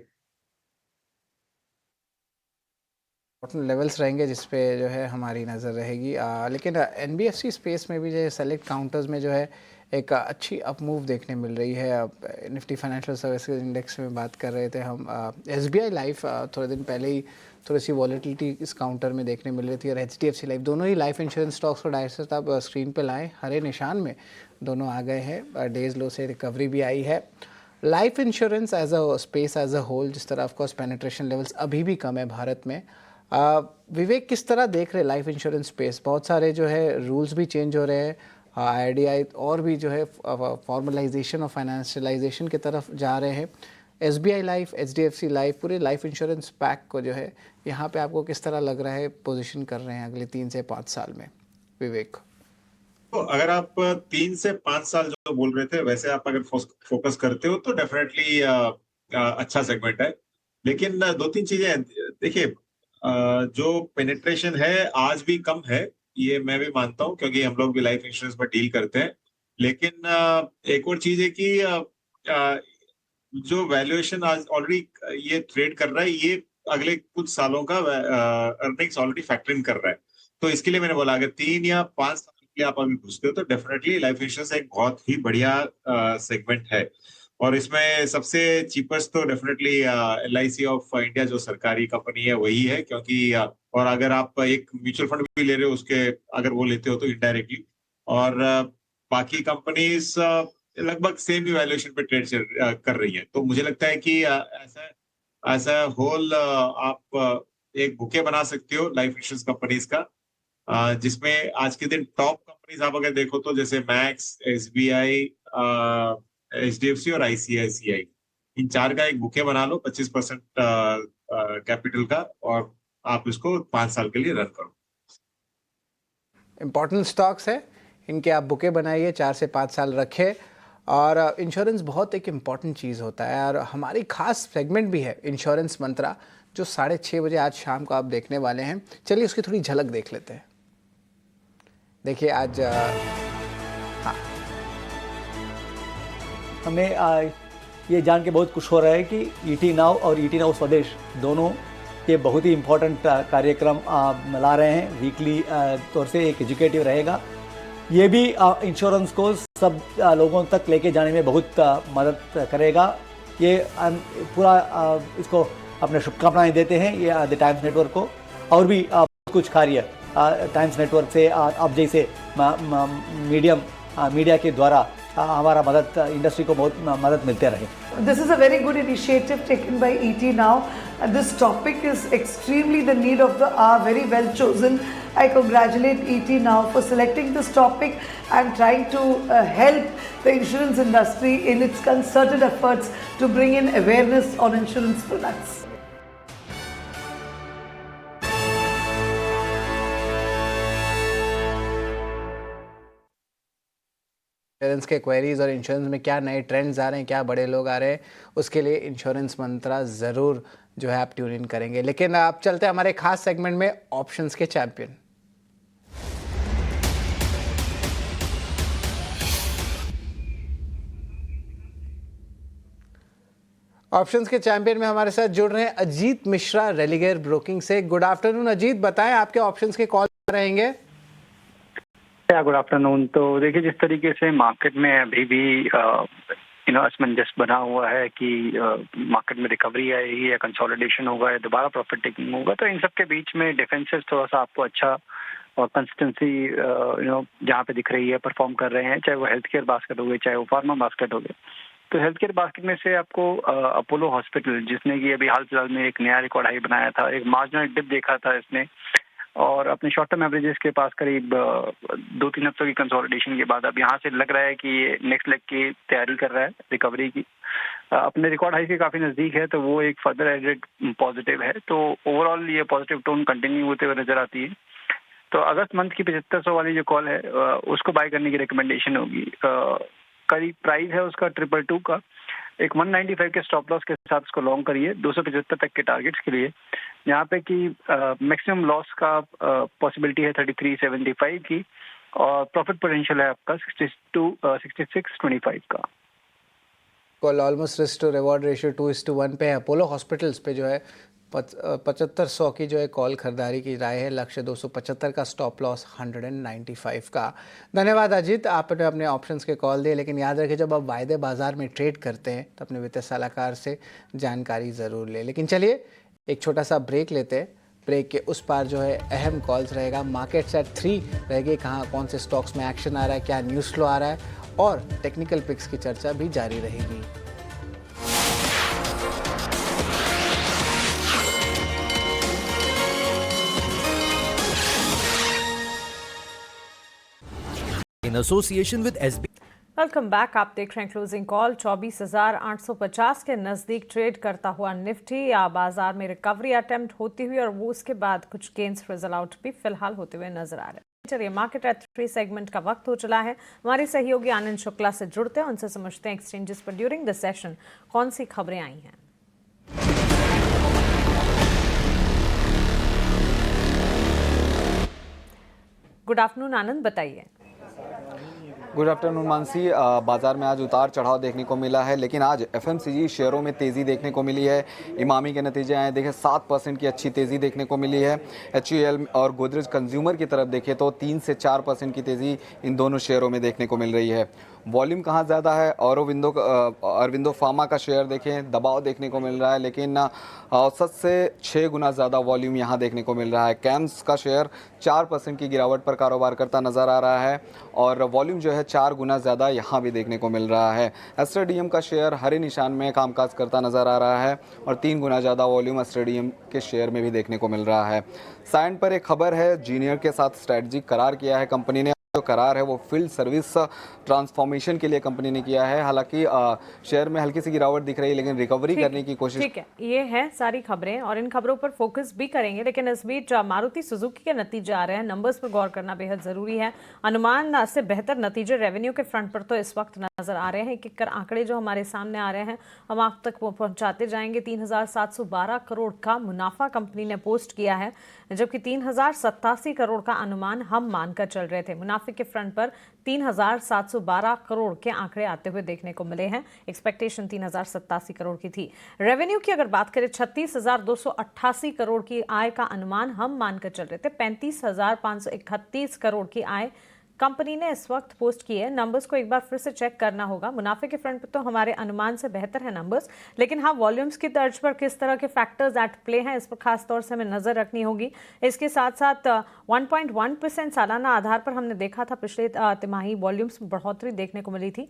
Speaker 2: लेवल्स रहेंगे जिस पे जो है हमारी नज़र रहेगी। लेकिन एनबीएफसी स्पेस में भी जो है सेलेक्ट काउंटर्स में जो है एक अच्छी अप मूव देखने मिल रही है। निफ्टी फाइनेंशियल सर्विसेज इंडेक्स में बात कर रहे थे हम। एसबीआई लाइफ थोड़े दिन पहले ही थोड़ी सी वॉलेटिलिटी इस काउंटर में देखने मिल रही थी, और एचडीएफसी लाइफ, दोनों ही लाइफ इंश्योरेंस स्टॉक्स को डायरेक्ट आप स्क्रीन पे लाएँ, हरे निशान में दोनों आ गए हैं। डेज लो से रिकवरी भी आई है। Life insurance as a space as a whole, जिस तरह ऑफकोर्स पेनिट्रेशन लेवल्स अभी भी कम है भारत में। विवेक, किस तरह देख रहे लाइफ इंश्योरेंस स्पेस? बहुत सारे जो है रूल्स भी चेंज हो रहे हैं, आईडीआई और भी जो है फॉर्मलाइजेशन और फाइनेंशियलाइजेशन की तरफ जा रहे हैं। एसबीआई लाइफ, एचडीएफसी लाइफ, पूरे लाइफ इंश्योरेंस पैक को जो है यहाँ पे आपको किस तरह लग रहा है पोजीशन कर रहे हैं अगले 3 से 5 साल में, विवेक?
Speaker 5: तो अगर आप 3 से 5 साल जो बोल रहे थे, वैसे आप अगर फोकस करते हो तो डेफिनेटली अच्छा सेगमेंट है। लेकिन 2-3 चीजें हैं। देखिए, जो पेनिट्रेशन है आज भी कम है, ये मैं भी मानता हूँ, क्योंकि हम लोग भी लाइफ इंश्योरेंस में डील करते हैं। लेकिन एक और चीज है कि जो वैल्यूएशन आज ऑलरेडी ये ट्रेड कर रहा है, ये अगले कुछ सालों का अर्निंग्स ऑलरेडी फैक्टर इन कर रहा है। तो इसके लिए मैंने बोला अगर 3 या 5 साल के लिए आप अभी पूछते हो तो डेफिनेटली लाइफ इंश्योरेंस एक बहुत ही बढ़िया सेगमेंट है। और इसमें सबसे चीपेस्ट तो डेफिनेटली LIC ऑफ इंडिया जो सरकारी कंपनी है वही है, क्योंकि और अगर आप एक म्यूचुअल फंड भी ले रहे हो उसके, अगर वो लेते हो तो इनडायरेक्टली, और बाकी कंपनीज लगभग सेम ही वैल्यूएशन पे ट्रेड कर रही है। तो मुझे लगता है कि ऐसा ऐसा होल आप एक बुके बना सकते हो लाइफ इंश्योरेंस कंपनीज का, जिसमें आज के दिन टॉप कंपनीज आप अगर देखो तो जैसे मैक्स, एसबीआई, एचडीएफसी और आईसीआईसीआई, इन 4 का एक बुके बना लो 25% कैपिटल का, और आप इसको 5 साल के लिए रन करो।
Speaker 2: इम्पॉर्टेंट स्टॉक्स है, इनके आप बुके बनाइए, 4 से 5 साल रखें। और इंश्योरेंस बहुत एक इम्पॉर्टेंट चीज़ होता है, और हमारी खास सेगमेंट भी है इंश्योरेंस मंत्रा, जो 6:30 बजे आज शाम को आप देखने वाले हैं। चलिए उसकी थोड़ी झलक देख लेते हैं। देखिए आज हाँ,
Speaker 9: हमें ये जान के बहुत खुश हो रहा है कि ईटी नाउ और ईटी नाउ स्वदेश दोनों ये बहुत ही इम्पोर्टेंट कार्यक्रम ला रहे हैं। वीकली तौर से एक एजुकेटिव रहेगा। ये भी इंश्योरेंस को सब लोगों तक लेके जाने में बहुत मदद करेगा। ये पूरा इसको अपने शुभकामनाएं देते हैं ये द टाइम्स नेटवर्क को, और भी कुछ कार्य टाइम्स नेटवर्क से आप जैसे मीडिया के द्वारा हमारा मदद इंडस्ट्री को बहुत मदद मिलते रहे।
Speaker 10: This is a very good initiative taken by ET Now. This topic is extremely the need of the hour, very well chosen. I congratulate ET Now for selecting this topic and trying to help the insurance industry in its concerted efforts to bring in awareness on insurance products.
Speaker 2: Insurance के queries और insurance में क्या नए trends आ रहे हैं, क्या बड़े लोग आ रहे हैं, उसके लिए इंश्योरेंस मंत्रा ज़रूर जो है आप ट्यून इन करेंगे। लेकिन आप चलते हैं हमारे खास सेगमेंट में, ऑप्शंस के चैंपियन। ऑप्शंस के चैंपियन में हमारे साथ जुड़ रहे हैं अजीत मिश्रा, रेलिगेयर ब्रोकिंग से। गुड आफ्टरनून अजीत, बताएं आपके ऑप्शंस के कॉल रहेंगे।
Speaker 11: Good afternoon. तो देखिए, जिस तरीके से मार्केट में अभी भी असमंजस बना हुआ है कि मार्केट में रिकवरी आएगी या कंसोलिडेशन होगा या दोबारा प्रॉफिट टेकिंग होगा। तो इन सब के बीच में डिफेंसेस थोड़ा सा आपको अच्छा और कंसिस्टेंसी जहाँ पे दिख रही है परफॉर्म कर रहे हैं, चाहे वो हेल्थ केयर बास्केट हो गए चाहे वो फार्मा बास्केट हो गए। तो हेल्थ केयर बास्केट में से आपको अपोलो हॉस्पिटल, जिसने कि अभी हाल फिलहाल में एक नया रिकॉर्ड हाई बनाया था, एक मार्जिनल डिप देखा था इसने, और अपने शॉर्ट टर्म एवरेजेस के पास करीब 2-3 हफ्तों की कंसोलिडेशन के बाद अब यहाँ से लग रहा है कि ये नेक्स्ट लेग की तैयारी कर रहा है रिकवरी की। अपने रिकॉर्ड हाई के काफ़ी नज़दीक है, तो वो एक फर्दर एडेड पॉजिटिव है। तो ओवरऑल ये पॉजिटिव टोन कंटिन्यू होते हुए नजर आती है। तो अगस्त मंथ की 7500 वाली जो कॉल है उसको बाय करने की रिकमेंडेशन होगी। करीब प्राइस है उसका 222 का, एक 195 के स्टॉप लॉस के साथ उसको लॉन्ग करिए 275 तक के टारगेट्स के लिए, यहाँ पे कि मैक्सिमम लॉस का पॉसिबिलिटी है 3375 की, और प्रॉफिट पोटेंशियल है आपका 6625 का।
Speaker 2: Call almost risk to reward ratio 2:1 पे है। अपोलो हॉस्पिटल्स पे जो है 7500 की जो है कॉल खरीदारी की राय है, लक्ष्य 275 का, स्टॉप लॉस 195 का। धन्यवाद अजीत, आपने अपने ऑप्शंस के कॉल दिए, लेकिन याद रखें जब आप वायदे बाजार में ट्रेड करते हैं तो अपने वित्तीय सलाहकार से जानकारी ज़रूर लें। लेकिन चलिए एक छोटा सा ब्रेक लेते हैं। ब्रेक के उस पार जो है अहम कॉल्स रहेगा, मार्केट्स एट 3 रहेगी, कहाँ कौन से स्टॉक्स में एक्शन आ रहा है, क्या न्यूज़ फ्लो आ रहा है, और टेक्निकल पिक्स की चर्चा भी जारी रहेगी।
Speaker 12: in association with SB।
Speaker 1: Welcome back. आप देख रहे हैं क्लोजिंग कॉल। 24,850 के नज़दीक ट्रेड करता हुआ निफ्टी या बाजार में रिकवरी अटेम्प्ट होती हुई और वो उसके बाद कुछ गेंस फिजल आउट भी फिलहाल होते हुए नजर आ रहे हैं। चलिए मार्केट एट 3 सेगमेंट का वक्त हो चला है। हमारे सहयोगी आनंद शुक्ला से जुड़ते हैं, उनसे समझते हैं एक्सचेंजेस पर ड्यूरिंग द सेशन कौन सी खबरें आई हैं। गुड आफ्टरनून आनंद, बताइए।
Speaker 13: Good afternoon Mansi. बाजार में आज उतार चढ़ाव देखने को मिला है, लेकिन आज एफएमसीजी शेयरों में तेज़ी देखने को मिली है। इमामी के नतीजे आए देखें 7% की अच्छी तेज़ी देखने को मिली है। HUL और गोदरेज कंज्यूमर की तरफ देखें तो 3 से 4% की तेज़ी इन दोनों शेयरों में देखने को मिल रही है। वॉल्यूम कहाँ ज़्यादा है, अरविंदो फार्मा का शेयर देखें दबाव देखने को मिल रहा है, लेकिन औसत से 6 गुना ज़्यादा वॉल्यूम यहाँ देखने को मिल रहा है। कैम्स का शेयर 4% की गिरावट पर कारोबार करता नज़र आ रहा है और वॉल्यूम जो है 4 गुना ज़्यादा यहाँ भी देखने को मिल रहा है। एस्ट्रेडियम का शेयर हरे निशान में कामकाज करता नज़र आ रहा है और 3 गुना ज़्यादा वॉल्यूम एस्ट्रेडियम के शेयर में भी देखने को मिल रहा है। साइड पर एक खबर है, जीनियर के साथ स्ट्रैटेजिक करार किया है कंपनी ने। जो करार है वो फील्ड सर्विस ट्रांसफॉर्मेशन के लिए कंपनी ने किया है। हालांकि शेयर में हल्की सी गिरावट दिख रही है, लेकिन रिकवरी करने की कोशिश।
Speaker 1: ठीक है, ये है सारी खबरें और इन खबरों पर फोकस भी करेंगे, लेकिन इस बीच मारुति सुजुकी के नतीजे आ रहे हैं। नंबर्स पर गौर करना बेहद जरूरी है। अनुमान से बेहतर नतीजे रेवेन्यू के फ्रंट पर तो इस वक्त नजर आ रहे हैं। एक आंकड़े जो हमारे सामने आ रहे हैं हम आप तक पहुंचाते जाएंगे। 3,712 करोड़ का मुनाफा कंपनी ने पोस्ट किया है, जबकि 3,087 करोड़ का अनुमान हम मानकर चल रहे थे। मुनाफे के फ्रंट पर 3,712 करोड़ के आंकड़े आते हुए देखने को मिले हैं। एक्सपेक्टेशन 3,087 करोड़ की थी। रेवेन्यू की अगर बात करें 36,288 करोड़ की आय का अनुमान हम मानकर चल रहे थे। 35,531 करोड़ की आय कंपनी ने इस वक्त पोस्ट की है। नंबर्स को एक बार फिर से चेक करना होगा। मुनाफे के फ्रंट पर तो हमारे अनुमान से बेहतर है नंबर्स, लेकिन हाँ वॉल्यूम्स की तर्ज पर किस तरह के फैक्टर्स एट प्ले हैं इस पर खास तौर से हमें नजर रखनी होगी। इसके साथ साथ 1.1% सालाना आधार पर हमने देखा था पिछले तिमाही वॉल्यूम्स में बढ़ोतरी देखने को मिली थी।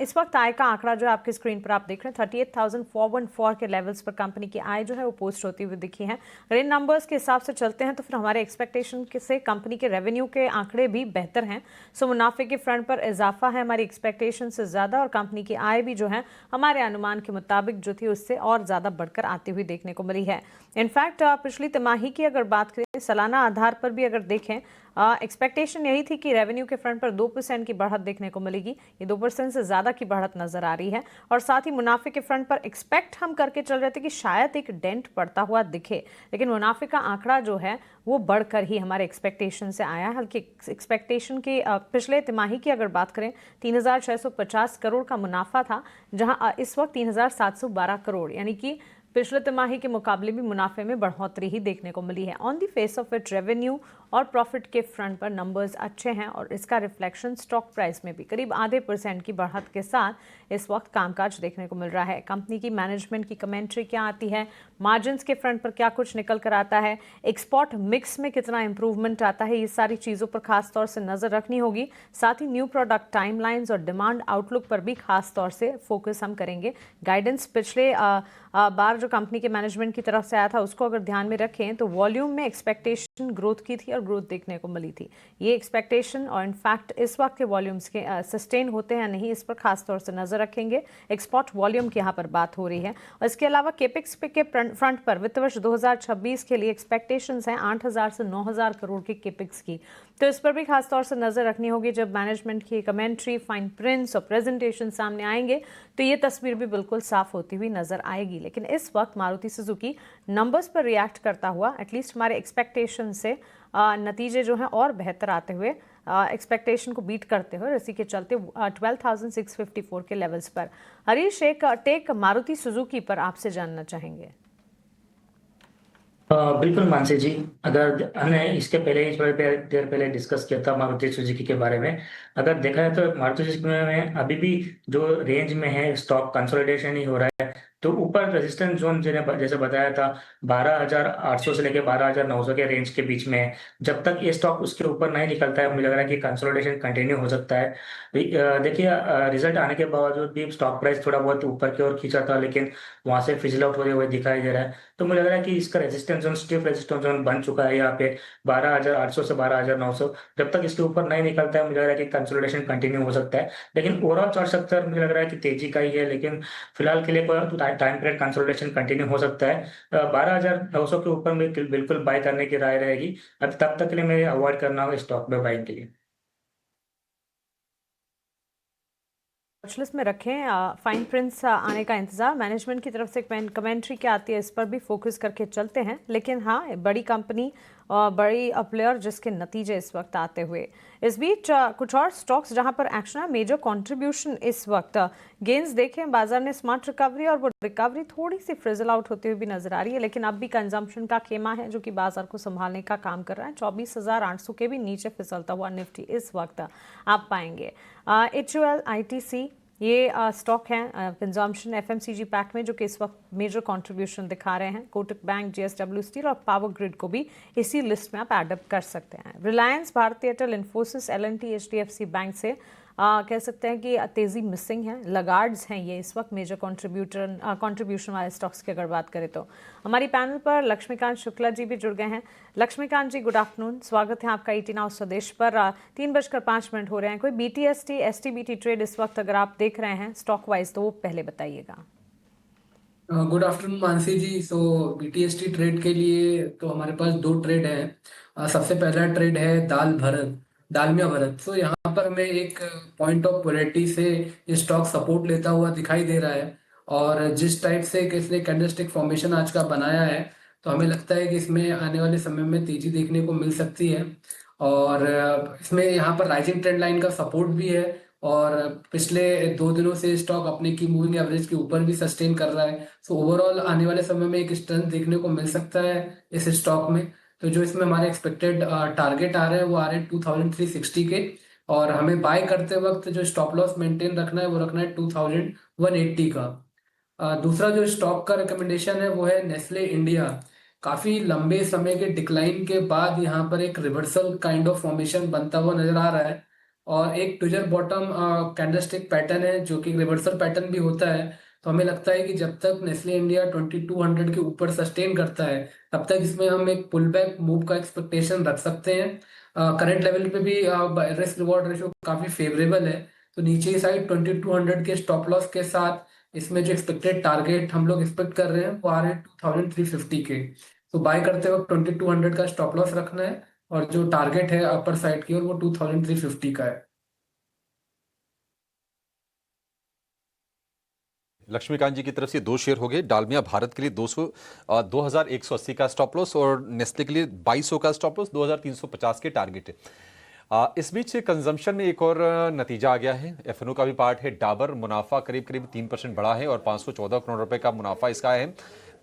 Speaker 1: इस वक्त आय का आंकड़ा जो है आपकी स्क्रीन पर आप देख रहे हैं 38,414 के लेवल्स पर कंपनी की आय जो है वो पोस्ट होती हुई दिखी है। अगर इन नंबर्स के हिसाब से चलते हैं तो फिर हमारे एक्सपेक्टेशन से कंपनी के रेवेन्यू के आंकड़े भी बेहतर हैं। सो मुनाफे के फ्रंट पर इजाफा है हमारी एक्सपेक्टेशन से ज़्यादा और कंपनी की आय भी जो है हमारे अनुमान के मुताबिक जो थी उससे और ज़्यादा बढ़कर आती हुई देखने को मिली है। इनफैक्ट पिछली तिमाही की अगर बात करें सालाना आधार पर भी अगर देखें एक्सपेक्टेशन यही थी कि रेवेन्यू के फ्रंट पर 2% की बढ़त देखने को मिलेगी। ये 2% से ज़्यादा की बढ़त नजर आ रही है और साथ ही मुनाफे के फ्रंट पर एक्सपेक्ट हम करके चल रहे थे कि शायद एक डेंट पड़ता हुआ दिखे, लेकिन मुनाफे का आंकड़ा जो है वो बढ़कर ही हमारे एक्सपेक्टेशन से आया है। हल्की एक्सपेक्टेशन की पिछले तिमाही की अगर बात करें 3,650 करोड़ का मुनाफा था, जहां इस वक्त 3,712 करोड़, यानी कि पिछले तिमाही के मुकाबले भी मुनाफे में बढ़ोतरी ही देखने को मिली है। On the face of it revenue और प्रॉफिट के फ्रंट पर नंबर्स अच्छे हैं और इसका रिफ्लेक्शन स्टॉक प्राइस में भी करीब आधे % की बढ़त के साथ इस वक्त कामकाज देखने को मिल रहा है। कंपनी की मैनेजमेंट की कमेंट्री क्या आती है, मार्जिन्स के फ्रंट पर क्या कुछ निकल कर आता है, एक्सपोर्ट मिक्स में कितना इंप्रूवमेंट आता है, ये सारी चीज़ों पर खास तौर से नज़र रखनी होगी। साथ ही न्यू प्रोडक्ट टाइमलाइंस और डिमांड आउटलुक पर भी खास तौर से फोकस हम करेंगे। गाइडेंस पिछले बार जो कंपनी के मैनेजमेंट की तरफ से आया था उसको अगर ध्यान में रखें तो वॉल्यूम में एक्सपेक्टेशन ग्रोथ की थी और ग्रोथ देखने को मिली थी। ये एक्सपेक्टेशन और इनफैक्ट इस वक्त के वॉल्यूम्स के सस्टेन होते हैं नहीं, इस पर खास तौर से नजर रखेंगे। एक्सपोर्ट वॉल्यूम की यहाँ पर बात हो रही है और इसके अलावा केपेक्स के फ्रंट पर वित्त वर्ष 2026 के लिए एक्सपेक्टेशंस हैं 8,000 से 9,000 करोड़ की केपेक्स की, तो इस पर भी खास तौर से नजर रखनी होगी। जब मैनेजमेंट की कमेंट्री, फाइन प्रिंट्स और प्रेजेंटेशन सामने आएंगे तो ये तस्वीर भी बिल्कुल साफ होती हुई नजर आएगी। लेकिन इस वक्त मारुति सुजुकी नंबर्स पर रिएक्ट करता हुआ एटलीस्ट हमारे एक्सपेक्टेशन से नतीजे जो हैं और बेहतर आते हुए, एक्सपेक्टेशन को बीट करते हुए, इसी के चलते 12,654 के लेवल्स पर हरीश एक टेक मारुति सुजुकी पर आपसे जानना चाहेंगे।
Speaker 8: बिल्कुल मानसी जी, अगर हमने इसके पहले ही थोड़ी देर पहले डिस्कस किया था मारुति सुजुकी के बारे में, अगर देखा है तो मारुति सुजुकी में अभी भी जो रेंज में है स्टॉक कंसोलिडेशन ही हो रहा है। तो ऊपर रेजिस्टेंस जोन जैसे बताया था 12,800 से लेकर 12,900 के रेंज के बीच में है। जब तक ये स्टॉक उसके ऊपर नहीं निकलता है मुझे लग रहा है कि कंसोलिडेशन कंटिन्यू हो सकता है। देखिए रिजल्ट आने के बावजूद भी स्टॉक प्राइस थोड़ा बहुत ऊपर की ओर खींचा था, लेकिन वहां से फिजल आउट होते हुए दिखाई दे रहा है। तो मुझे लग रहा है कि इसका resistance zone, stiff resistance zone बन चुका है यहाँ पे 12,800 से 12,900। जब तक इसके ऊपर नहीं निकलता है मुझे लग रहा है कि कंसोलिडेशन कंटिन्यू हो सकता है। लेकिन ओवरऑल चार्ट स्ट्रक्चर मुझे लग रहा है कि तेजी का ही है, लेकिन फिलहाल के लिए टाइम पीरियड कंसोलिडेशन कंटिन्यू हो सकता है। 12,900 के ऊपर में बिल्कुल बाय करने की राय रहेगी। अब तब तक के लिए मैं अवॉइड करना होगा स्टॉक में बाइंग के लिए।
Speaker 1: वॉच लिस्ट में रखें, फाइन प्रिंट्स आने का इंतजार। मैनेजमेंट की तरफ से कमेंट्री क्या आती है इस पर भी फोकस करके चलते हैं। लेकिन हाँ, बड़ी कंपनी और बड़ी प्लेयर जिसके नतीजे इस वक्त आते हुए, इस बीच कुछ और स्टॉक्स जहां पर एक्शन है, मेजर कंट्रीब्यूशन इस वक्त गेंस देखें बाजार ने स्मार्ट रिकवरी, और वो रिकवरी थोड़ी सी फ्रिजल आउट होती हुई भी नजर आ रही है। लेकिन अब भी कंजम्पशन का खेमा है जो कि बाजार को संभालने का काम कर रहा है। 24,800 के भी नीचे फिसलता हुआ निफ्टी इस वक्त आप पाएंगे। HUL ITC ये स्टॉक हैं कंजम्पशन FMCG पैक में जो कि इस वक्त मेजर कंट्रीब्यूशन दिखा रहे हैं। कोटक बैंक, JSW स्टील और पावर ग्रिड को भी इसी लिस्ट में आप एडअप कर सकते हैं। Reliance, Bharti Airtel, Infosys, L&T, HDFC bank से कह सकते हैं कि तेज़ी मिसिंग है। लगार्ड्स हैं ये इस वक्त मेजर कंट्रीब्यूशन वाले स्टॉक्स की अगर बात करें तो। हमारी पैनल पर लक्ष्मीकांत शुक्ला जी भी जुड़ गए हैं। लक्ष्मीकांत जी, गुड आफ्टरनून, स्वागत है आपका ET नाउ स्वदेश पर। 3:05 हो रहे हैं। कोई BTST STBT ट्रेड इस वक्त अगर आप देख रहे हैं स्टॉक वाइज तो वो पहले बताइएगा।
Speaker 14: गुड आफ्टरनून मानसी जी। सो BTST ट्रेड के लिए तो हमारे पास 2 ट्रेड हैं। सबसे पहला ट्रेड है डालमिया भारत। सो यहाँ पर हमें एक पॉइंट ऑफ पोलैरिटी से ये स्टॉक सपोर्ट लेता हुआ दिखाई दे रहा है, और जिस टाइप से इसने कैंडलस्टिक फॉर्मेशन आज का बनाया है तो हमें लगता है कि इसमें आने वाले समय में तेजी देखने को मिल सकती है। और इसमें यहाँ पर राइजिंग ट्रेंड लाइन का सपोर्ट भी है, और पिछले 2 दिनों से स्टॉक अपने की मूविंग एवरेज के ऊपर भी सस्टेन कर रहा है। सो ओवरऑल आने वाले समय में एक स्ट्रेंथ देखने को मिल सकता है इस स्टॉक में। तो जो इसमें हमारे एक्सपेक्टेड टारगेट आ रहे हैं वो आ रहे हैं 2,360 के, और हमें बाय करते वक्त जो स्टॉप लॉस मेंटेन रखना है वो रखना है 2,180 का। दूसरा जो स्टॉक का रिकमेंडेशन है वो है नेस्ले इंडिया। काफी लंबे समय के डिक्लाइन के बाद यहाँ पर एक रिवर्सल काइंड ऑफ फॉर्मेशन बनता हुआ नजर आ रहा है, और एक ट्विजर बॉटम कैंडलस्टिक पैटर्न है जो कि रिवर्सल पैटर्न भी होता है। तो हमें लगता है कि जब तक नेस्ले इंडिया 2200 के ऊपर सस्टेन करता है तब तक इसमें हम एक पुल बैक मूव का एक्सपेक्टेशन रख सकते हैं। करंट लेवल पे भी रिस्क रिवॉर्ड रेशियो काफी फेवरेबल है, तो नीचे साइड 2200 के स्टॉप लॉस के साथ इसमें जो एक्सपेक्टेड टारगेट हम लोग एक्सपेक्ट कर रहे हैं वो आ रहे हैं 2,350 के। तो बाय करते वक्त 2200 का स्टॉप लॉस रखना है, और जो टारगेट है अपर साइड की ओर वो 2,350 का है।
Speaker 3: लक्ष्मीकांत जी की तरफ से 2 शेयर हो गए। डालमिया भारत के लिए 2,180 का स्टॉप लॉस और नेस्ले के लिए 2,200 का स्टॉप लॉस, 2,350 के टारगेट है। इस बीच कंजम्पशन में एक और नतीजा आ गया है। F&O का भी पार्ट है। डाबर मुनाफा करीब 3% बढ़ा है और 514 करोड़ रुपए का मुनाफा इसका है।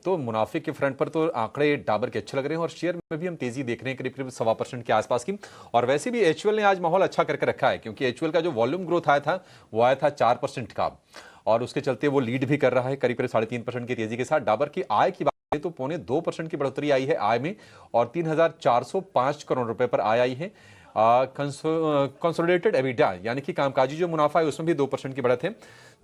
Speaker 3: तो मुनाफे के फ्रंट पर तो आंकड़े डाबर के अच्छे लग रहे हैं और शेयर में भी हम तेजी देख रहे हैं करीब करीब 1.25% के आसपास की। और वैसे भी एचयूएल ने आज माहौल अच्छा करके रखा है, क्योंकि एचयूएल का जो वॉल्यूम ग्रोथ आया था वो आया था 4% का, और उसके चलते वो लीड भी कर रहा है करीब करीब 3.5% की तेजी के साथ। डाबर की आय की बात करें तो 2.25% की बढ़ोतरी आई है आय में, और 3,405 करोड़ रुपए पर आय आई है। कंसोलिडेटेड एबिटा यानी कि कामकाजी जो मुनाफा है उसमें भी 2% की बढ़त है।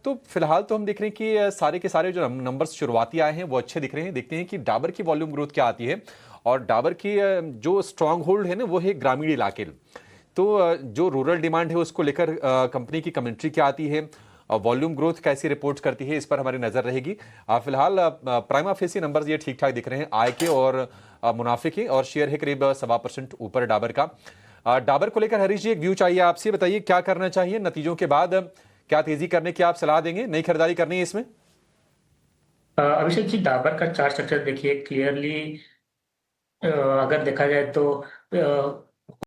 Speaker 3: तो फिलहाल तो हम देख रहे हैं कि सारे के सारे जो नंबर्स शुरुआती आए हैं वो अच्छे दिख रहे हैं। देखते हैं कि डाबर की वॉल्यूम ग्रोथ क्या आती है, और डाबर की जो स्ट्रांग होल्ड है ना वो है ग्रामीण इलाके। तो जो रूरल डिमांड है उसको लेकर कंपनी की कमेंट्री क्या आती है, वॉल्यूम ग्रोथ कैसी रिपोर्ट करती है, इस पर हमारी नजर रहेगी। फिलहाल प्राइमा फेसी नंबर्स ये ठीक ठाक दिख रहे हैं आय के और मुनाफे के, और शेयर है करीब 1.25% ऊपर डाबर का। डाबर को लेकर हरीश जी एक व्यू चाहिए आपसे, बताइए क्या करना चाहिए नतीजों के बाद, क्या तेजी करने की आप सलाह देंगे, नई खरीदारी करनी है इसमें?
Speaker 8: अभिषेक जी, डाबर का चार्ट स्ट्रक्चर देखिए क्लियरली, अगर देखा जाए तो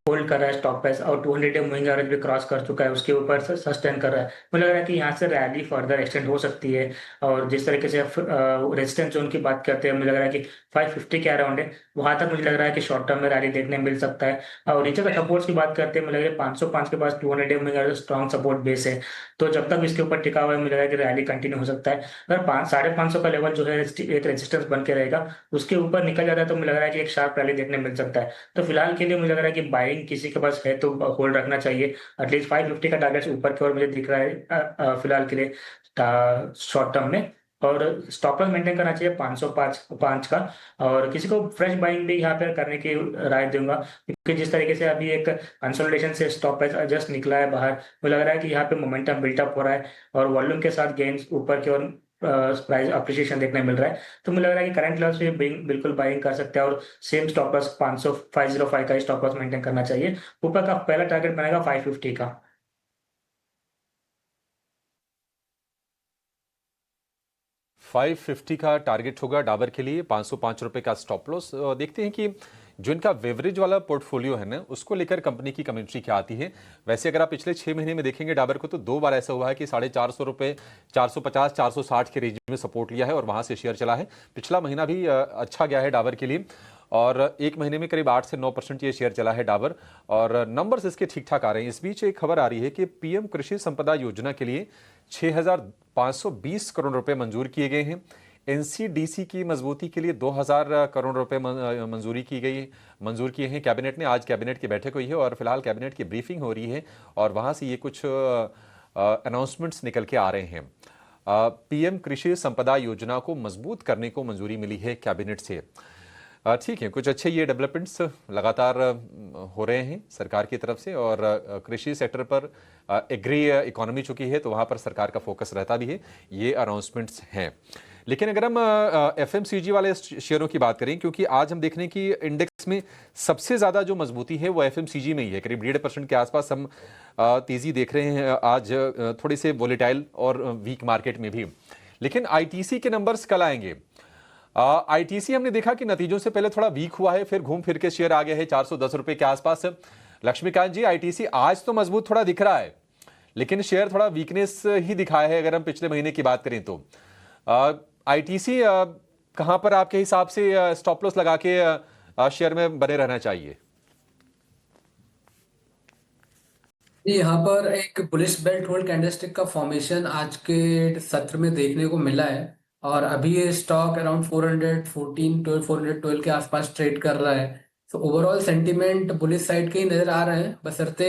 Speaker 8: होल्ड कर रहा है स्टॉक प्राइस, और 200 डे मूविंग एवरेज भी क्रॉस कर चुका है, उसके ऊपर सस्टेन कर रहा है। मुझे लग रहा है कि यहाँ से रैली फर्दर एक्सटेंड हो सकती है, और जिस तरीके से रेजिस्टेंस जोन की बात करते हैं, मुझे लग रहा है कि 550 के अराउंड है, वहां तक मुझे लग रहा है कि शॉर्ट टर्म में रैली देखने मिल सकता है। और नीचे का सपोर्ट्स की बात करते हैं, मुझे लग रहा है 505 के पास 200 day moving average strong support base है, तो जब तक इसके ऊपर टिका हुआ है मुझे लग रहा है कि रैली कंटिन्यू हो सकता है। अगर 550 का लेवल जो है एक रेजिस्टेंस बन के रहेगा, उसके ऊपर निकल जाता है तो मुझे लग रहा है कि एक शार्प रैली देखने मिल सकता है। तो फिलहाल के लिए मुझे लग रहा है कि बाइंग किसी के पास है तो होल्ड रखना चाहिए। एटलीस्ट 550 का टारगेट ऊपर की ओर मुझे दिख रहा है फिलहाल के लिए शॉर्ट टर्म में, और स्टॉप लॉस मेंटेन करना चाहिए 505 का। और किसी को फ्रेश बाइंग भी यहाँ पे करने की राय दूंगा, क्योंकि जिस तरीके से अभी एक कंसोलिडेशन से स्टॉप प्राइस जस्ट निकला है बाहर, मुझे लग रहा है कि यहाँ पे मोमेंटम बिल्टअप हो रहा है, और वॉल्यूम के साथ गेन्स ऊपर की ओर प्राइस अप्रिशिएशन देखने मिल रहा है। तो मुझे लग रहा है कि करंट लेवल्स पे बिल्कुल बाइंग कर सकते हैं, और सेम स्टॉप लॉस 505 का स्टॉप लॉस मेंटेन करना चाहिए। ऊपर का पहला टारगेट बनेगा 550 का।
Speaker 3: 550 का टारगेट होगा डाबर के लिए, 505 रुपए का स्टॉप लॉस। देखते हैं कि जो इनका वेवरेज वाला पोर्टफोलियो है ना उसको लेकर कंपनी की कमेंट्री क्या आती है। वैसे अगर आप पिछले 6 महीने में देखेंगे डाबर को, तो 2 बार ऐसा हुआ है कि 450 रुपए, 450, 460 के रेंज में सपोर्ट लिया है और वहां से शेयर चला है। पिछला महीना भी अच्छा गया है डाबर के लिए, और एक महीने में करीब 8 से 9% ये शेयर चला है डाबर, और नंबर्स इसके ठीक ठाक आ रहे हैं। इस बीच एक खबर आ रही है कि पीएम कृषि संपदा योजना के लिए 6,520 करोड़ रुपए मंजूर किए गए हैं। एनसीडीसी की मजबूती के लिए 2,000 करोड़ रुपए मंजूर किए हैं कैबिनेट ने। आज कैबिनेट की बैठक हुई है और फिलहाल कैबिनेट की ब्रीफिंग हो रही है, और वहां से ये कुछ अनाउंसमेंट्स निकल के आ रहे हैं। पीएम कृषि संपदा योजना को मजबूत करने को मंजूरी मिली है कैबिनेट से। ठीक है, कुछ अच्छे ये डेवलपमेंट्स लगातार हो रहे हैं सरकार की तरफ से, और कृषि सेक्टर पर एग्री इकोनॉमी चुकी है तो वहाँ पर सरकार का फोकस रहता भी है। ये अनाउंसमेंट्स हैं। लेकिन अगर हम एफएमसीजी वाले शेयरों की बात करें, क्योंकि आज हम देख रहे हैं कि इंडेक्स में सबसे ज़्यादा जो मजबूती है वो एफएमसीजी में ही है। करीब 1.5% के आसपास हम तेज़ी देख रहे हैं आज, थोड़े से वोलेटाइल और वीक मार्केट में भी। लेकिन आईटीसी के नंबर्स कल आएंगे। आईटीसी हमने देखा कि नतीजों से पहले थोड़ा वीक हुआ है, फिर घूम फिर के शेयर आ गया है 410 रुपए के आसपास। लक्ष्मीकांत जी, आईटीसी आज तो मजबूत थोड़ा दिख रहा है, लेकिन शेयर थोड़ा वीकनेस ही दिखाया है अगर हम पिछले महीने की बात करें तो। आईटीसी कहां पर आपके हिसाब से स्टॉप लॉस लगा के शेयर में बने रहना चाहिए?
Speaker 14: यहाँ पर एक बुलिश बेल्ट होल्ड कैंडलस्टिक का फॉर्मेशन आज के सत्र में देखने को मिला है, और अभी ये स्टॉक अराउंड 414 412 के आसपास ट्रेड कर रहा है। तो ओवरऑल सेंटीमेंट बुलिश साइड के ही नजर आ रहे हैं, बशर्ते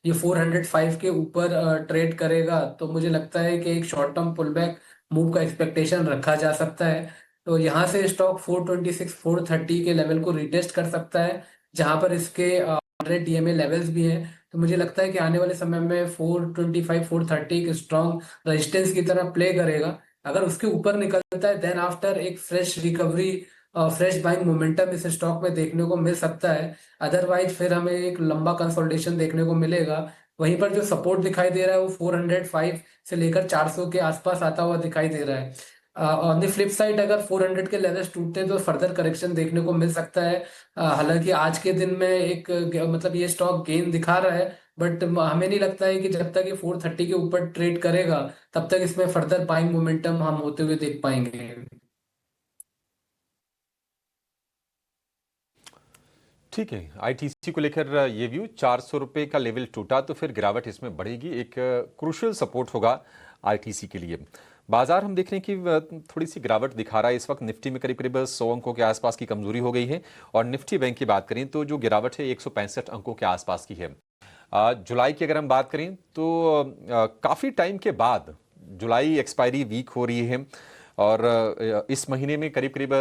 Speaker 14: ये 405 के ऊपर ट्रेड करेगा तो मुझे लगता है कि एक शॉर्ट टर्म पुलबैक मूव का एक्सपेक्टेशन रखा जा सकता है। तो यहाँ से स्टॉक 426 430 के लेवल को रिटेस्ट कर सकता है, जहां पर इसके 100 डीएमए लेवल्स भी हैं। तो मुझे लगता है कि आने वाले समय में 425 430 एक स्ट्रॉन्ग रेजिस्टेंस की तरह प्ले करेगा। अगर उसके ऊपर निकलता है देन आफ्टर एक fresh recovery, fresh buying momentum इस स्टॉक में देखने को मिल सकता है। अदरवाइज फिर हमें एक लंबा कंसोलिडेशन देखने को मिलेगा। वहीं पर जो सपोर्ट दिखाई दे रहा है वो 405 से लेकर 400 के आसपास आता हुआ दिखाई दे रहा है। ऑन द फ्लिप साइड अगर 400 के लेवल्स टूटते हैं तो फर्दर करेक्शन देखने को मिल सकता है। हालांकि आज के दिन में एक मतलब ये स्टॉक गेन दिखा रहा है, बट हमें नहीं लगता है कि जब तक ये 430 के ऊपर ट्रेड करेगा तब तक इसमें फर्दर बाइंग मोमेंटम हम होते हुए देख पाएंगे।
Speaker 3: ठीक है, आईटीसी को लेकर ये व्यू 400 रुपए का लेवल टूटा तो फिर गिरावट इसमें बढ़ेगी, एक क्रूशियल सपोर्ट होगा आईटीसी के लिए। बाजार हम देख रहे हैं कि थोड़ी सी गिरावट दिखा रहा है इस वक्त। निफ्टी में करीब करीब 100 अंकों के आसपास की कमजोरी हो गई है और निफ्टी बैंक की बात करें तो जो गिरावट है 165 अंकों के आसपास की है। जुलाई की अगर हम बात करें तो काफ़ी टाइम के बाद जुलाई एक्सपायरी वीक हो रही है और इस महीने में करीब करीब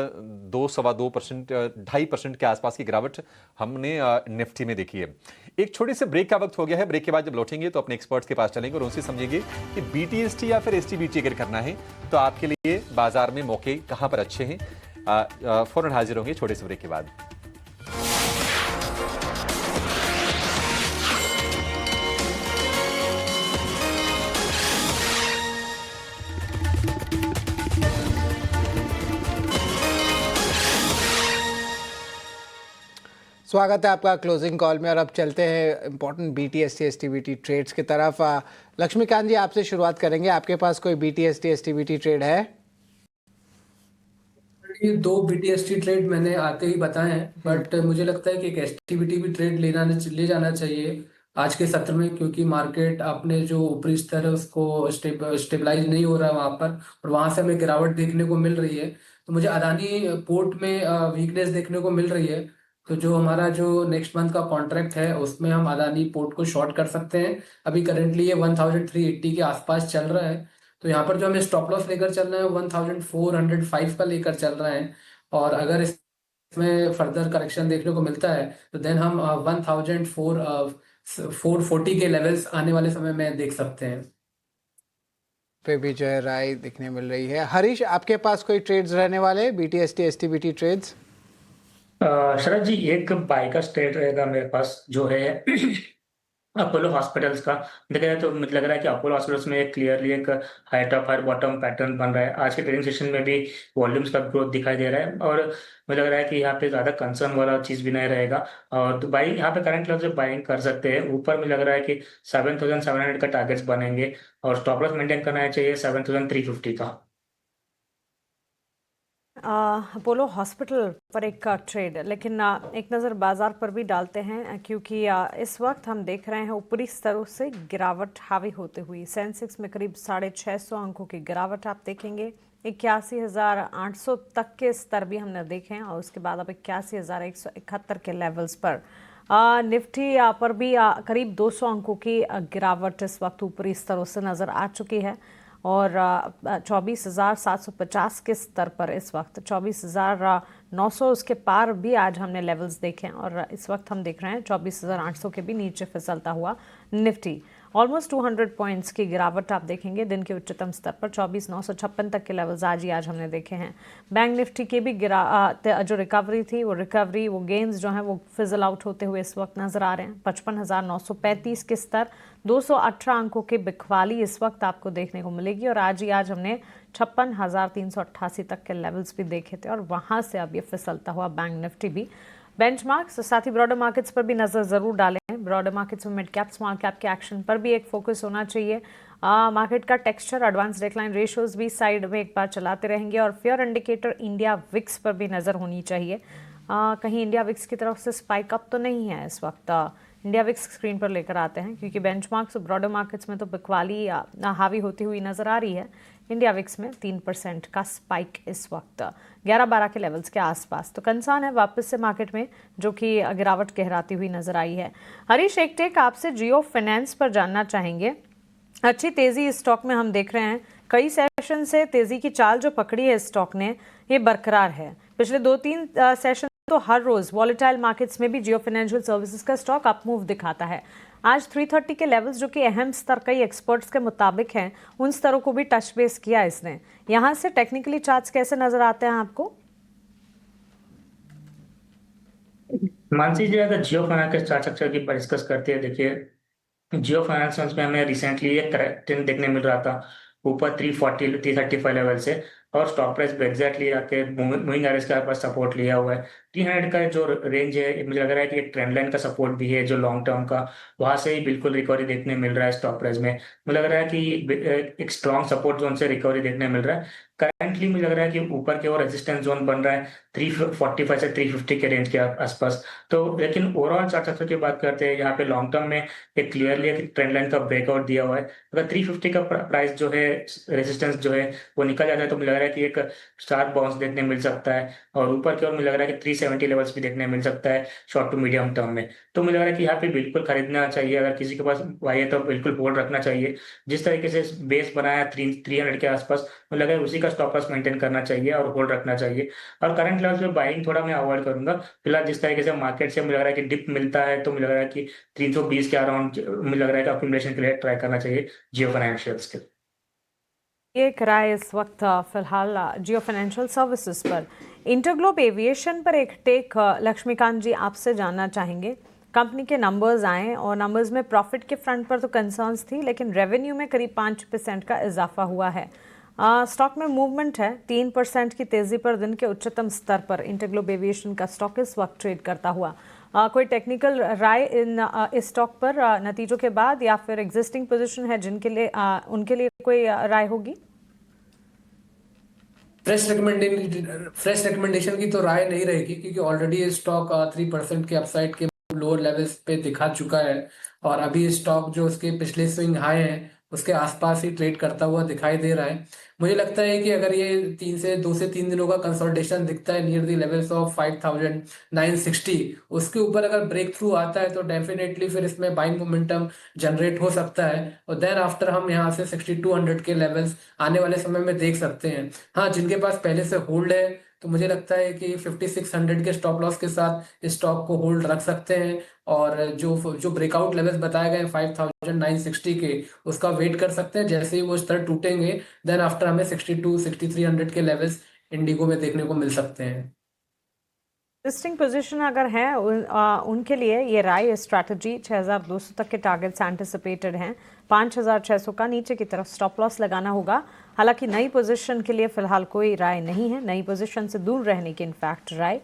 Speaker 3: 2-2.25%, 2.5% के आसपास की गिरावट हमने निफ्टी में देखी है। एक छोटे से ब्रेक का वक्त हो गया है। ब्रेक के बाद जब लौटेंगे तो अपने एक्सपर्ट्स के पास चलेंगे और उनसे समझेंगे कि बीटीएसटी या फिर एसटीबीटी अगर करना है तो आपके लिए बाजार में मौके कहां पर अच्छे हैं। फौरन हाजिर होंगे छोटे से ब्रेक के बाद।
Speaker 2: स्वागत है आपका क्लोजिंग कॉल में और अब चलते हैं इंपॉर्टेंट बीटीएसटी एसटीबीटी ट्रेड्स की तरफ। लक्ष्मीकांत जी, आपसे शुरुआत करेंगे। आपके पास कोई बीटीएसटी एसटीबीटी ट्रेड है?
Speaker 14: ये 2 बीटीएसटी ट्रेड मैंने आते ही बताए हैं, बट मुझे लगता है कि एक एसटीबीटी भी ट्रेड ले जाना चाहिए आज के सत्र में, क्योंकि मार्केट अपने जो ऊपरी स्तर है उसको स्टेबलाइज नहीं हो रहा है वहां पर, और वहां से हमें गिरावट देखने को मिल रही है। तो मुझे अदानी पोर्ट में वीकनेस देखने को मिल रही है। तो जो हमारा जो नेक्स्ट मंथ का कॉन्ट्रैक्ट है उसमें हम अदानी पोर्ट को शॉर्ट कर सकते हैं। अभी करेंटली ये 1380 के आसपास चल रहा है। तो यहाँ पर जो हमें स्टॉप लॉस लेकर चल रहा है 1405 का लेकर चल रहा है, और अगर इसमें फर्दर करेक्शन देखने को मिलता है तो देन हम 1440 के लेवल्स आने वाले समय में देख सकते हैं।
Speaker 2: पे भी जो है राय दिखने मिल रही है। हरीश, आपके पास कोई ट्रेड्स रहने वाले बीटीएसटी एसटीबीटी ट्रेड्स?
Speaker 8: शरद जी, एक बाय का ट्रेड रहेगा मेरे पास जो है अपोलो हॉस्पिटल्स का। देखा जाए तो मुझे लग रहा है कि अपोलो हॉस्पिटल्स में क्लियरली एक high top high bottom pattern बन रहा है। आज के ट्रेडिंग सेशन में भी वॉल्यूम्स का ग्रोथ दिखाई दे रहा है और मुझे लग रहा है कि यहाँ पे ज्यादा कंसर्न वाला चीज भी नहीं रहेगा। और तो बाइंग यहाँ पे करंट लेवल से बाइंग कर सकते हैं। ऊपर में लग रहा है कि 7700 का टारगेट्स बनेंगे और स्टॉप लॉस मेंटेन करना चाहिए 7350 का।
Speaker 1: अपोलो हॉस्पिटल पर एक ट्रेड, लेकिन एक नज़र बाजार पर भी डालते हैं क्योंकि इस वक्त हम देख रहे हैं ऊपरी स्तरों से गिरावट हावी होते हुई। सेंसेक्स में करीब 650 अंकों की गिरावट आप देखेंगे। 81,800 तक के स्तर भी हमने देखे हैं और उसके बाद अब 81,171 के लेवल्स पर। निफ्टी पर भी करीब 200 अंकों की गिरावट इस वक्त ऊपरी स्तरों से नज़र आ चुकी है और 24,750 के स्तर पर इस वक्त 24,900 उसके पार भी आज हमने लेवल्स देखे हैं और इस वक्त हम देख रहे हैं 24,800 के भी नीचे फिसलता हुआ निफ्टी। ऑलमोस्ट 200 पॉइंट्स की गिरावट आप देखेंगे दिन के उच्चतम स्तर पर 24,956 तक के लेवल्स आज हमने देखे हैं। बैंक निफ्टी की भी जो रिकवरी थी वो गेंस जो हैं वो फिजल आउट होते हुए इस वक्त नजर आ रहे हैं। 55,935 के स्तर 218 अंकों की बिकवाली इस वक्त आपको देखने को मिलेगी और आज हमने 56,388 तक के लेवल्स भी देखे थे और वहां से अब ये फिसलता हुआ बैंक निफ्टी भी। बेंचमार्क्स साथ ही ब्रॉडर मार्केट्स पर भी नज़र ज़रूर डालें। ब्रॉडर मार्केट्स में मिड कैप स्मॉल कैप के एक्शन पर भी एक फोकस होना चाहिए। मार्केट का टेक्सचर एडवांस डिक्लाइन रेशियोज भी साइड में एक बार चलाते रहेंगे और फेयर इंडिकेटर इंडिया विक्स पर भी नज़र होनी चाहिए। कहीं इंडिया विक्स की तरफ से स्पाइक अप तो नहीं है इस वक्त। इंडिया विक्स स्क्रीन पर लेकर आते हैं क्योंकि बेंचमार्क्स ब्रॉडर मार्केट्स में तो बिकवाली हावी होती हुई नज़र आ रही है। इंडिया विक्स में 3% का स्पाइक इस वक्त 11-12 के लेवल्स के आसपास। तो कंसर्न है वापस से मार्केट में जो कि गिरावट गहराती हुई नजर आई है। हरीश, एक टेक आपसे जियो फाइनेंस पर जानना चाहेंगे। अच्छी तेजी इस स्टॉक में हम देख रहे हैं। कई सेशन से तेजी की चाल जो पकड़ी है इस स्टॉक ने ये बरकरार है। पिछले 2-3 सेशन तो हर रोज वॉलेटाइल मार्केट्स में भी जियो फाइनेंशियल सर्विसेज का स्टॉक अप मूव दिखाता है। आज 330 के लेवल्स जो कि अहम स्तर कई एक्सपर्ट्स के मुताबिक हैं उन स्तरों को भी टच बेस किया इसने। यहां से टेक्निकली चार्ट्स कैसे नजर आते हैं आपको?
Speaker 8: मानसी जी, अगर जियो फाइनेंस के चार्ट स्ट्रक्चर की डिस्कस करते हैं, देखिए जियो फाइनेंस में हमें रिसेंटली एक ट्रेंड देखने मिल रहा था ऊपर 340 335 लेवल से और स्टॉक प्राइस भी एग्जैक्टली आके मूविंग एवरेज के पास सपोर्ट लिया हुआ है। 300 का जो रेंज है मुझे लग रहा है कि एक ट्रेंड लाइन का सपोर्ट भी है जो लॉन्ग टर्म का, वहां से ही बिल्कुल रिकवरी देखने मिल रहा है स्टॉक प्राइस में। मुझे लग रहा है कि एक स्ट्रॉन्ग सपोर्ट जोन से रिकवरी देखने मिल रहा है। करंटली मुझे लग रहा है कि ऊपर की ओर रेजिस्टेंस जोन बन रहा है 345 से 350 के रेंज के आसपास। तो लेकिन ओवरऑल चार्ट की बात करते हैं, यहाँ पे लॉन्ग टर्म में एक क्लियरली एक ट्रेंड लाइन का ब्रेकआउट दिया हुआ है। अगर 350 का प्राइस जो है, रेजिस्टेंस जो है वो निकल जाता है तो मुझे लग रहा है कि एक शार्प बाउंस देखने मिल सकता है, और ऊपर की ओर मुझे लग रहा है कि 370 लेवल्स भी देखने मिल सकता है शॉर्ट टू मीडियम टर्म में। तो मुझे लग रहा है कि यहाँ पे बिल्कुल खरीदना चाहिए, अगर किसी के पास वाई है तो बिल्कुल होल्ड रखना चाहिए। जिस तरीके से बेस बनाया 300 के आसपास, मुझे लग रहा है उसी का स्टॉप लॉस मेंटेन करना चाहिए और होल्ड रखना चाहिए। और करंट लेवल्स पे बाइंग थोड़ा मैं अवॉइड करूंगा फिलहाल। जिस तरीके से मार्केट से मुझे लग रहा है कि डिप मिलता है, तो मुझे लग रहा है कि 320 के अराउंड मुझे लग रहा है कि अक्यूमुलेशन के लिए ट्राई करना चाहिए जियो फाइनेंशियल्स के।
Speaker 1: ये किराए इस वक्त फिलहाल जियो फाइनेंशियल सर्विसेज पर। इंटरग्लोब एविएशन पर एक टेक लक्ष्मीकांत जी आपसे जानना चाहेंगे। कंपनी के नंबर्स आए और नंबर्स में प्रॉफिट के फ्रंट पर तो कंसर्न्स थी, लेकिन रेवेन्यू में करीब 5% का इजाफा हुआ है। स्टॉक में मूवमेंट है 3% की तेजी पर दिन के उच्चतम स्तर पर इंटरग्लोब एविएशन का स्टॉक इस वक्त ट्रेड करता हुआ। कोई टेक्निकल राय इस स्टॉक पर नतीजों के बाद, या फिर एग्जिस्टिंग पोजीशन है जिनके लिए उनके लिए कोई राय होगी?
Speaker 14: फ्रेश रिकमेंडेशन की तो राय नहीं रहेगी, क्योंकि ऑलरेडी ये स्टॉक 3% के अपसाइड के लोअर लेवल्स पे दिखा चुका है, और अभी स्टॉक जो उसके पिछले स्विंग हाई हैं उसके आसपास ही ट्रेड करता हुआ दिखाई दे रहा है। मुझे लगता है कि अगर ये 2 से 3 दिनों का कंसोलिडेशन दिखता है नियर द लेवल्स ऑफ 5960, उसके ऊपर अगर ब्रेक थ्रू आता है तो डेफिनेटली फिर इसमें बाइंग मोमेंटम जनरेट हो सकता है, और देन आफ्टर हम यहाँ से 6200 के लेवल्स आने वाले समय में देख सकते हैं। हाँ, जिनके पास पहले से होल्ड है तो मुझे लगता है कि 5600 के स्टॉप लॉस के साथ इस स्टॉक को होल्ड रख सकते हैं, और जो ब्रेकआउट लेवल्स बताए गए 5960 के, उसका वेट कर सकते हैं। जैसे ही वो स्तर टूटेंगे देन आफ्टर हमें 6300 के लेवल्स इंडिगो में देखने को मिल सकते हैं।
Speaker 1: लिस्टिंग पोजीशन अगर है उनके लिए ये राय स्ट्रैटेजी 6200 तक के टारगेट्स एंटिसिपेटेड हैं। 5600 का नीचे की तरफ स्टॉप लॉस लगाना होगा। हालांकि नई पोजीशन के लिए फिलहाल कोई राय नहीं है, नई पोजीशन से दूर रहने की इनफैक्ट राय।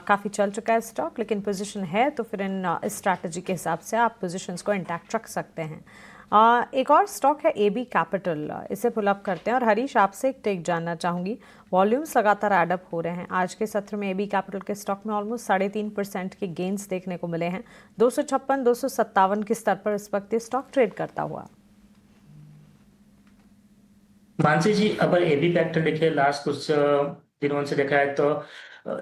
Speaker 1: काफ़ी चल चुका है स्टॉक, लेकिन पोजीशन है तो फिर इस स्ट्रैटेजी के हिसाब से आप पोजीशंस को इंटैक्ट रख सकते हैं। एक और स्टॉक है AB कैपिटल, इसे पुल अप करते हैं और हरीश आपसे एक टेक जानना चाहूँगी। वॉल्यूम्स लगातार एडअप हो रहे हैं। आज के सत्र में AB कैपिटल के स्टॉक में ऑलमोस्ट 3.5% के गेंस देखने को मिले हैं। 256-257 के स्तर पर इस वक्त ये स्टॉक ट्रेड करता हुआ।
Speaker 8: मानसी जी, अगर AB कैपिटल देखिए लास्ट कुछ दिनों से देखा है तो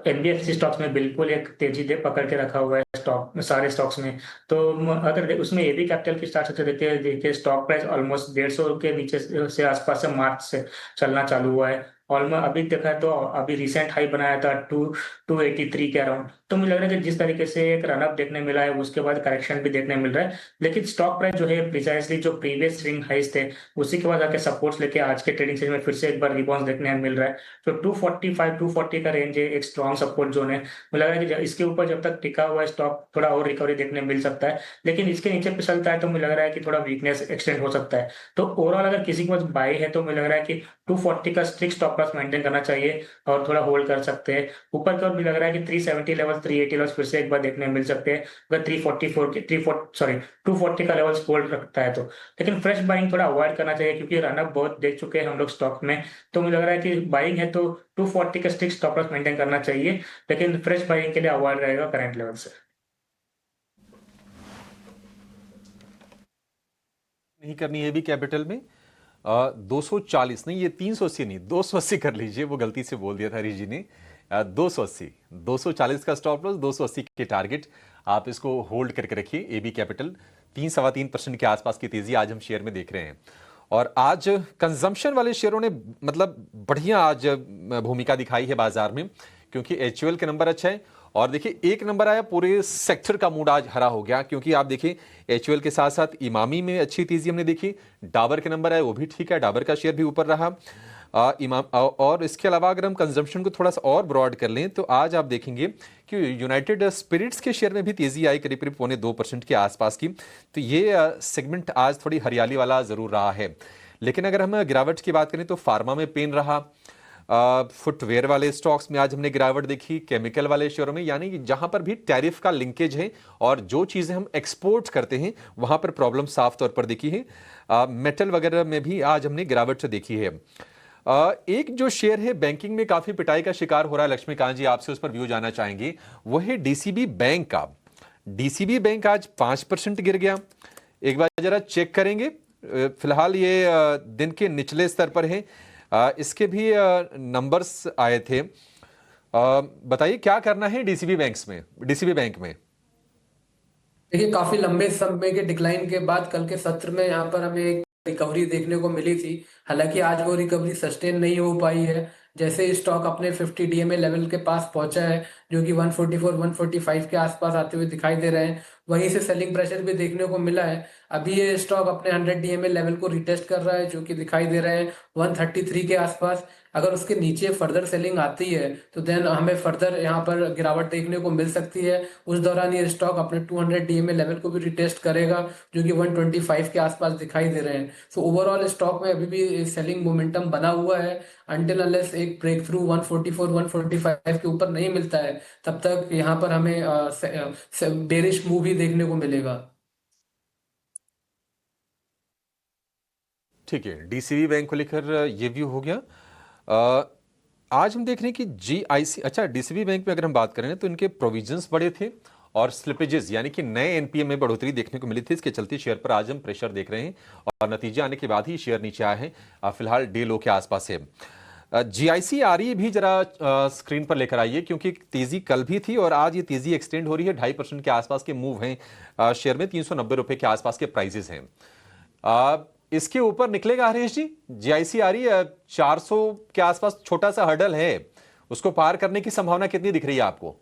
Speaker 8: NBFC स्टॉक्स में बिल्कुल एक तेजी दे पकड़ के रखा हुआ है स्टॉक, सारे स्टॉक्स में। तो अगर उसमें AB कैपिटल की स्टार्ट से देखिए स्टॉक प्राइस ऑलमोस्ट 150 के नीचे से आसपास से मार्च से चलना चालू हुआ है। ऑलमोस्ट अभी देखा तो अभी रिसेंट हाई बनाया था 283 के अराउंड। तो मुझे लग रहा है कि जिस तरीके से एक रनअप देखने मिला है उसके बाद करेक्शन भी देखने मिल रहा है, लेकिन स्टॉक प्राइस जो है प्रिसाइसली जो प्रीवियस स्विंग हाइस थे उसी के बाद आके सपोर्ट्स लेके आज के ट्रेडिंग सेशन में फिर से एक बार रिबाउंस देखने मिल रहा है। तो 240 का रेंज है, एक स्ट्रॉन्ग सपोर्ट जोन है। मुझे लग रहा है कि इसके ऊपर जब तक टिका हुआ है स्टॉक थोड़ा और रिकवरी देखने मिल सकता है, लेकिन इसके नीचे फिसलता है तो मुझे लग रहा है कि थोड़ा वीकनेस एक्सटेंड हो सकता है। तो ओवरऑल अगर किसी के पास बाय है तो मुझे लग रहा है कि 240 का स्ट्रिक्ट स्टॉप लॉस मेंटेन करना चाहिए और थोड़ा होल्ड कर सकते हैं। ऊपर की ओर भी लग रहा है कि 370 लेवल 380 लेवल फिर से एक बार देखने मिल सकते हैं अगर 240 का लेवल होल्ड रखता है तो। लेकिन फ्रेश बाइंग थोड़ा अवॉइड करना चाहिए क्योंकि रनअप बहुत देख चुके हैं हम लोग स्टॉक में। तो मुझे लग रहा है कि बाइंग है तो 240 का स्ट्रिक्ट स्टॉप लॉस मेंटेन करना चाहिए, लेकिन फ्रेश बाइंग के लिए अवॉइड रहेगा करंट लेवल से।
Speaker 3: नहीं करनी है भी कैपिटल में 240 नहीं, ये 380 नहीं 280 कर लीजिए, वो गलती से बोल दिया था हरीश जी ने। 240 का स्टॉप लॉस, 280 के टारगेट, आप इसको होल्ड करके रखिए। AB कैपिटल 3-3.25% के आसपास की तेजी आज हम शेयर में देख रहे हैं। और आज कंजम्पशन वाले शेयरों ने मतलब बढ़िया आज भूमिका दिखाई है बाजार में, क्योंकि HUL के नंबर अच्छा है और देखिए एक नंबर आया, पूरे सेक्टर का मूड आज हरा हो गया। क्योंकि आप देखिए HUL के साथ साथ इमामी में अच्छी तेजी हमने देखी, डाबर के नंबर आए वो भी ठीक है, डाबर का शेयर भी ऊपर रहा। और इसके अलावा अगर हम कंजम्पशन को थोड़ा सा और ब्रॉड कर लें तो आज आप देखेंगे कि यूनाइटेड स्पिरिट्स के शेयर में भी तेजी आई करीब 2% के आसपास की। तो ये सेगमेंट आज थोड़ी हरियाली वाला जरूर रहा है। लेकिन अगर हम गिरावट की बात करें तो फार्मा में पेन रहा, फुटवेयर वाले स्टॉक्स में आज हमने गिरावट देखी, केमिकल वाले शेयरों में, यानी कि जहां पर भी टैरिफ का लिंकेज है और जो चीजें हम एक्सपोर्ट करते हैं वहां पर प्रॉब्लम साफ तौर पर दिखी है। मेटल वगैरह में भी आज हमने गिरावट देखी है। एक जो शेयर है बैंकिंग में काफी पिटाई का शिकार हो रहा है, लक्ष्मीकांत जी आपसे उस पर व्यू जानना चाहेंगे, वो है डीसीबी बैंक का। डीसीबी बैंक आज 5% गिर गया, एक बार जरा चेक करेंगे। फिलहाल ये दिन के निचले स्तर पर है, इसके भी नंबर्स आए थे। बताइए क्या करना है डीसीबी बैंक में।
Speaker 14: देखिए, काफी लंबे समय के डिक्लाइन के बाद कल के सत्र में यहाँ पर हमें एक रिकवरी देखने को मिली थी। हालांकि आज वो रिकवरी सस्टेन नहीं हो पाई है। जैसे स्टॉक अपने 50 डीएमए लेवल के पास पहुंचा है, जो कि 144-145 के आसपास आते हुए दिखाई दे रहे हैं, वहीं से सेलिंग प्रेशर भी देखने को मिला है। अभी ये स्टॉक अपने 100 डीएमए लेवल को रिटेस्ट कर रहा है, जो कि दिखाई दे रहे हैं 133 के आसपास। अगर उसके नीचे फर्दर सेलिंग आती है तो देन हमें फर्दर यहाँ पर गिरावट देखने को मिल सकती है। उस दौरान ये स्टॉक अपने 200 डीएमए लेवल को भी रिटेस्ट करेगा, जो कि 125 के आसपास दिखाई दे रहे हैं। सो ओवरऑल स्टॉक में अभी भी सेलिंग मोमेंटम बना हुआ है। अनटिल अनलेस एक ब्रेक थ्रू 144-145 के ऊपर नहीं मिलता है, तब तक यहाँ पर हमें बेरिश मूव ही देखने को मिलेगा।
Speaker 3: ठीक है, डीसीबी बैंक को लेकर ये व्यू हो गया। आज हम देख रहे हैं कि जीआईसी, अच्छा डीसीबी बैंक में अगर हम बात करें तो इनके प्रोविजंस बड़े थे और स्लिपेजेस यानी कि नए एनपीए में बढ़ोतरी देखने को मिली थी। इसके चलते शेयर पर आज हम प्रेशर देख रहे हैं और नतीजे आने के बाद ही शेयर नीचे आए हैं। फिलहाल डे लो के आसपास है। जीआईसी आ रही है भी जरा स्क्रीन पर लेकर आइए, क्योंकि तेजी कल भी थी और आज ये तेजी एक्सटेंड हो रही है। 2.5% के आसपास के मूव हैं शेयर में, 390 रुपए के आसपास के प्राइजेस हैं। इसके ऊपर निकलेगा हरीश जी? जीआईसी आ रही है 400 के आसपास, छोटा सा हर्डल है, उसको पार करने की संभावना कितनी दिख रही है आपको?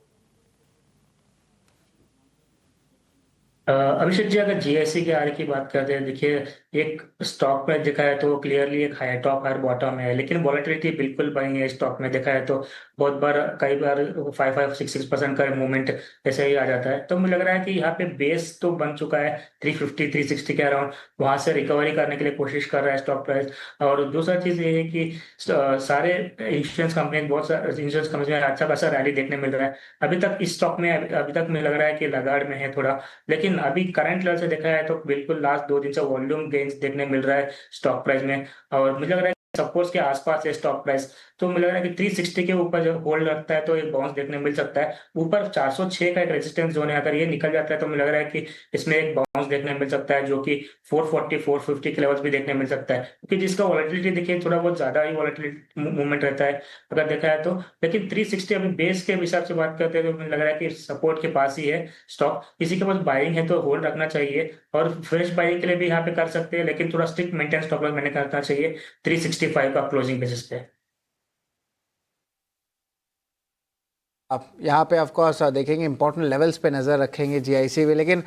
Speaker 8: अभिषेक जी, अगर जीआईसी के आर की बात करते हैं, देखिए एक स्टॉक में देखा है तो क्लियरली एक हाई टॉप हाई बॉटम है, लेकिन वॉलेटिलिटी बिल्कुल बनी है स्टॉक में। देखा है तो बहुत बार कई बार 5-6% का मूवमेंट ऐसे ही आ जाता है। तो मुझे लग रहा है कि यहाँ पे बेस तो बन चुका है 350-360 के अराउंड, वहां से रिकवरी करने के लिए कोशिश कर रहा है स्टॉक प्राइस। और दूसरा चीज ये है कि सारे इंश्योरेंस कंपनी में अच्छा खासा रैली देखने मिल रहा है। अभी तक इस स्टॉक में अभी तक मुझे लग रहा है कि लगाड़ में है थोड़ा, लेकिन अभी करंट लेवल से देखा है तो बिल्कुल लास्ट 2 दिन से वॉल्यूम गेन्स देखने मिल रहा है स्टॉक प्राइस में। और मुझे लग रहा है सपोर्ट के आसपास है स्टॉक प्राइस, तो मुझे लग रहा है कि 360 के ऊपर जब होल्ड रखता है तो एक बाउंस देखने मिल सकता है। ऊपर 406 का एक रेजिस्टेंस जोन है, अगर ये निकल जाता है तो मुझे लग रहा है कि इसमें एक बाउंस देखने मिल सकता है, जो कि 440-450 के लेवल्स भी देखने मिल सकता है, क्योंकि जिसका वॉलेटिलिटी देखिए थोड़ा बहुत ज्यादा ही वॉलेटिलिटी मूवमेंट रहता है अगर देखा है तो। लेकिन 360 अभी बेस के हिसाब से बात करते हैं तो मुझे लग रहा है कि सपोर्ट के पास ही है स्टॉक। किसी के पास बाइंग है तो होल्ड रखना चाहिए, और फ्रेश बाइंग के लिए भी यहाँ पे कर सकते हैं, लेकिन थोड़ा स्ट्रिक्ट मेंटेन स्टॉप लॉस मैंने करना चाहिए 365 का क्लोजिंग बेसिस पे।
Speaker 2: अब यहाँ पे ऑफ कोर्स देखेंगे, इंपॉर्टेंट लेवल्स पे नज़र रखेंगे जीआईसी में। लेकिन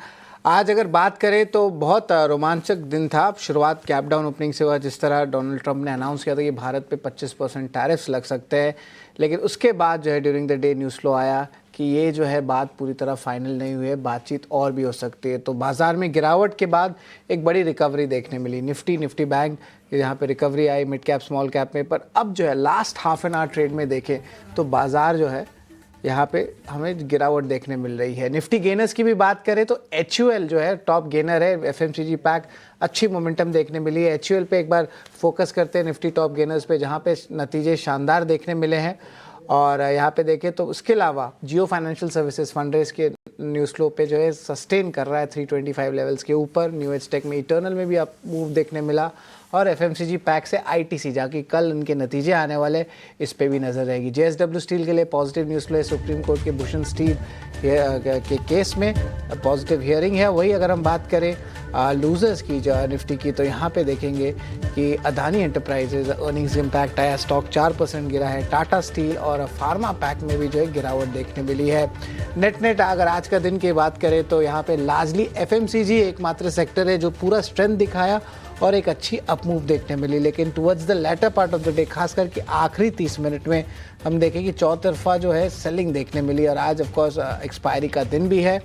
Speaker 2: आज अगर बात करें तो बहुत रोमांचक दिन था। शुरुआत कैप डाउन ओपनिंग से हुआ, जिस तरह डोनाल्ड ट्रंप ने अनाउंस किया था कि भारत पे 25% टैरिफ्स लग सकते हैं। लेकिन उसके बाद जो है during the day news flow आया कि ये जो है बात पूरी तरह फाइनल नहीं हुई है, बातचीत और भी हो सकती है। तो बाज़ार में गिरावट के बाद एक बड़ी रिकवरी देखने मिली। निफ्टी बैंक यहाँ पे रिकवरी आई मिड कैप स्मॉल कैप में। पर अब जो है last half an hour trade में देखें तो बाज़ार जो है यहाँ पे हमें गिरावट देखने मिल रही है। निफ्टी गेनर्स की भी बात करें तो HUL जो है टॉप गेनर है। FMCG पैक अच्छी मोमेंटम देखने मिली है। HUL पे एक बार फोकस करते हैं निफ्टी टॉप गेनर्स पे, जहाँ पे नतीजे शानदार देखने मिले हैं। और यहाँ पे देखें तो उसके अलावा जियो फाइनेंशियल सर्विसेज फंडरेज के न्यूज़ फ्लो पे जो है सस्टेन कर रहा है 325 लेवल्स के ऊपर। न्यू एज टेक में इटर्नल में भी अप मूव देखने मिला, और FMCG पैक से ITC जाके कल इनके नतीजे आने वाले, इस पे भी नज़र रहेगी। JSW स्टील के लिए पॉजिटिव न्यूज़ फ्लो है। सुप्रीम कोर्ट के भूषण स्टील के केस में पॉजिटिव हियरिंग है। वही अगर हम बात करें लूजर्स की जो निफ्टी की, तो यहाँ पे देखेंगे कि अदानी एंटरप्राइजेज अर्निंग्स इम्पैक्ट आया, स्टॉक 4% गिरा है। टाटा स्टील और फार्मा पैक में भी जो है गिरावट देखने मिली है। नेट अगर आज का दिन की बात करें तो यहाँ पे लार्जली FMCG एकमात्र सेक्टर है जो पूरा स्ट्रेंथ दिखाया और एक अच्छी अपमूव देखने मिली। लेकिन towards the latter part of the day, खास करके आखिरी 30 मिनट में हम देखें कि चौतरफा जो है सेलिंग देखने मिली। और आज ऑफ कोर्स एक्सपायरी का दिन भी है।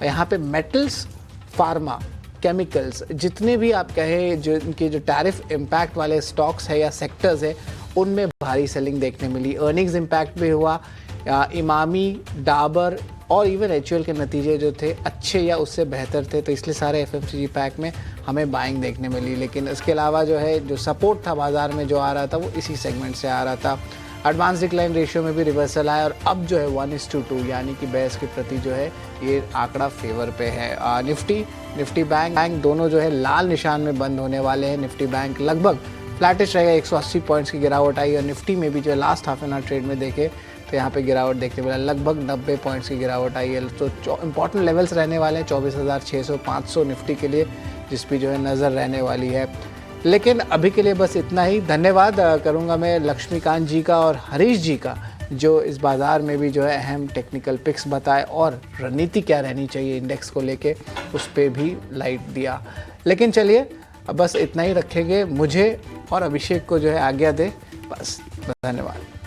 Speaker 2: यहाँ पे मेटल्स, फार्मा, केमिकल्स, जितने भी आप कहें जो इनके जो टैरिफ इम्पैक्ट वाले स्टॉक्स है या सेक्टर्स है, उनमें भारी सेलिंग देखने मिली। अर्निंग्स इम्पैक्ट भी हुआ। इमामी, डाबर और इवन HUL के नतीजे जो थे अच्छे या उससे बेहतर थे, तो इसलिए सारे FMCG पैक में हमें बाइंग देखने मिली। लेकिन इसके अलावा जो है जो सपोर्ट था बाज़ार में जो आ रहा था वो इसी सेगमेंट से आ रहा था। एडवांस डिक्लाइन रेशियो में भी रिवर्सल आया और अब जो है 1:2 यानी कि बेस के प्रति जो है ये आंकड़ा फेवर पे है। निफ्टी बैंक दोनों जो है लाल निशान में बंद होने वाले हैं। निफ्टी बैंक लगभग फ्लैटिश रहेगा, 180 पॉइंट्स की गिरावट आई और निफ्टी में भी जो last half an hour trade में देखे तो यहाँ पे गिरावट देखने मिला, लगभग 90 पॉइंट्स की गिरावट आई है। तो इंपॉर्टेंट लेवल्स रहने वाले हैं 24,600 500 निफ्टी के लिए, जिस पे जो है नज़र रहने वाली है। लेकिन अभी के लिए बस इतना ही। धन्यवाद करूँगा मैं लक्ष्मीकांत जी का और हरीश जी का, जो इस बाज़ार में भी जो है अहम टेक्निकल पिक्स बताए और रणनीति क्या रहनी चाहिए इंडेक्स को लेके उस पर भी लाइट दिया। लेकिन चलिए अब बस इतना ही रखेंगे। मुझे और अभिषेक को जो है आज्ञा दे, बस। धन्यवाद।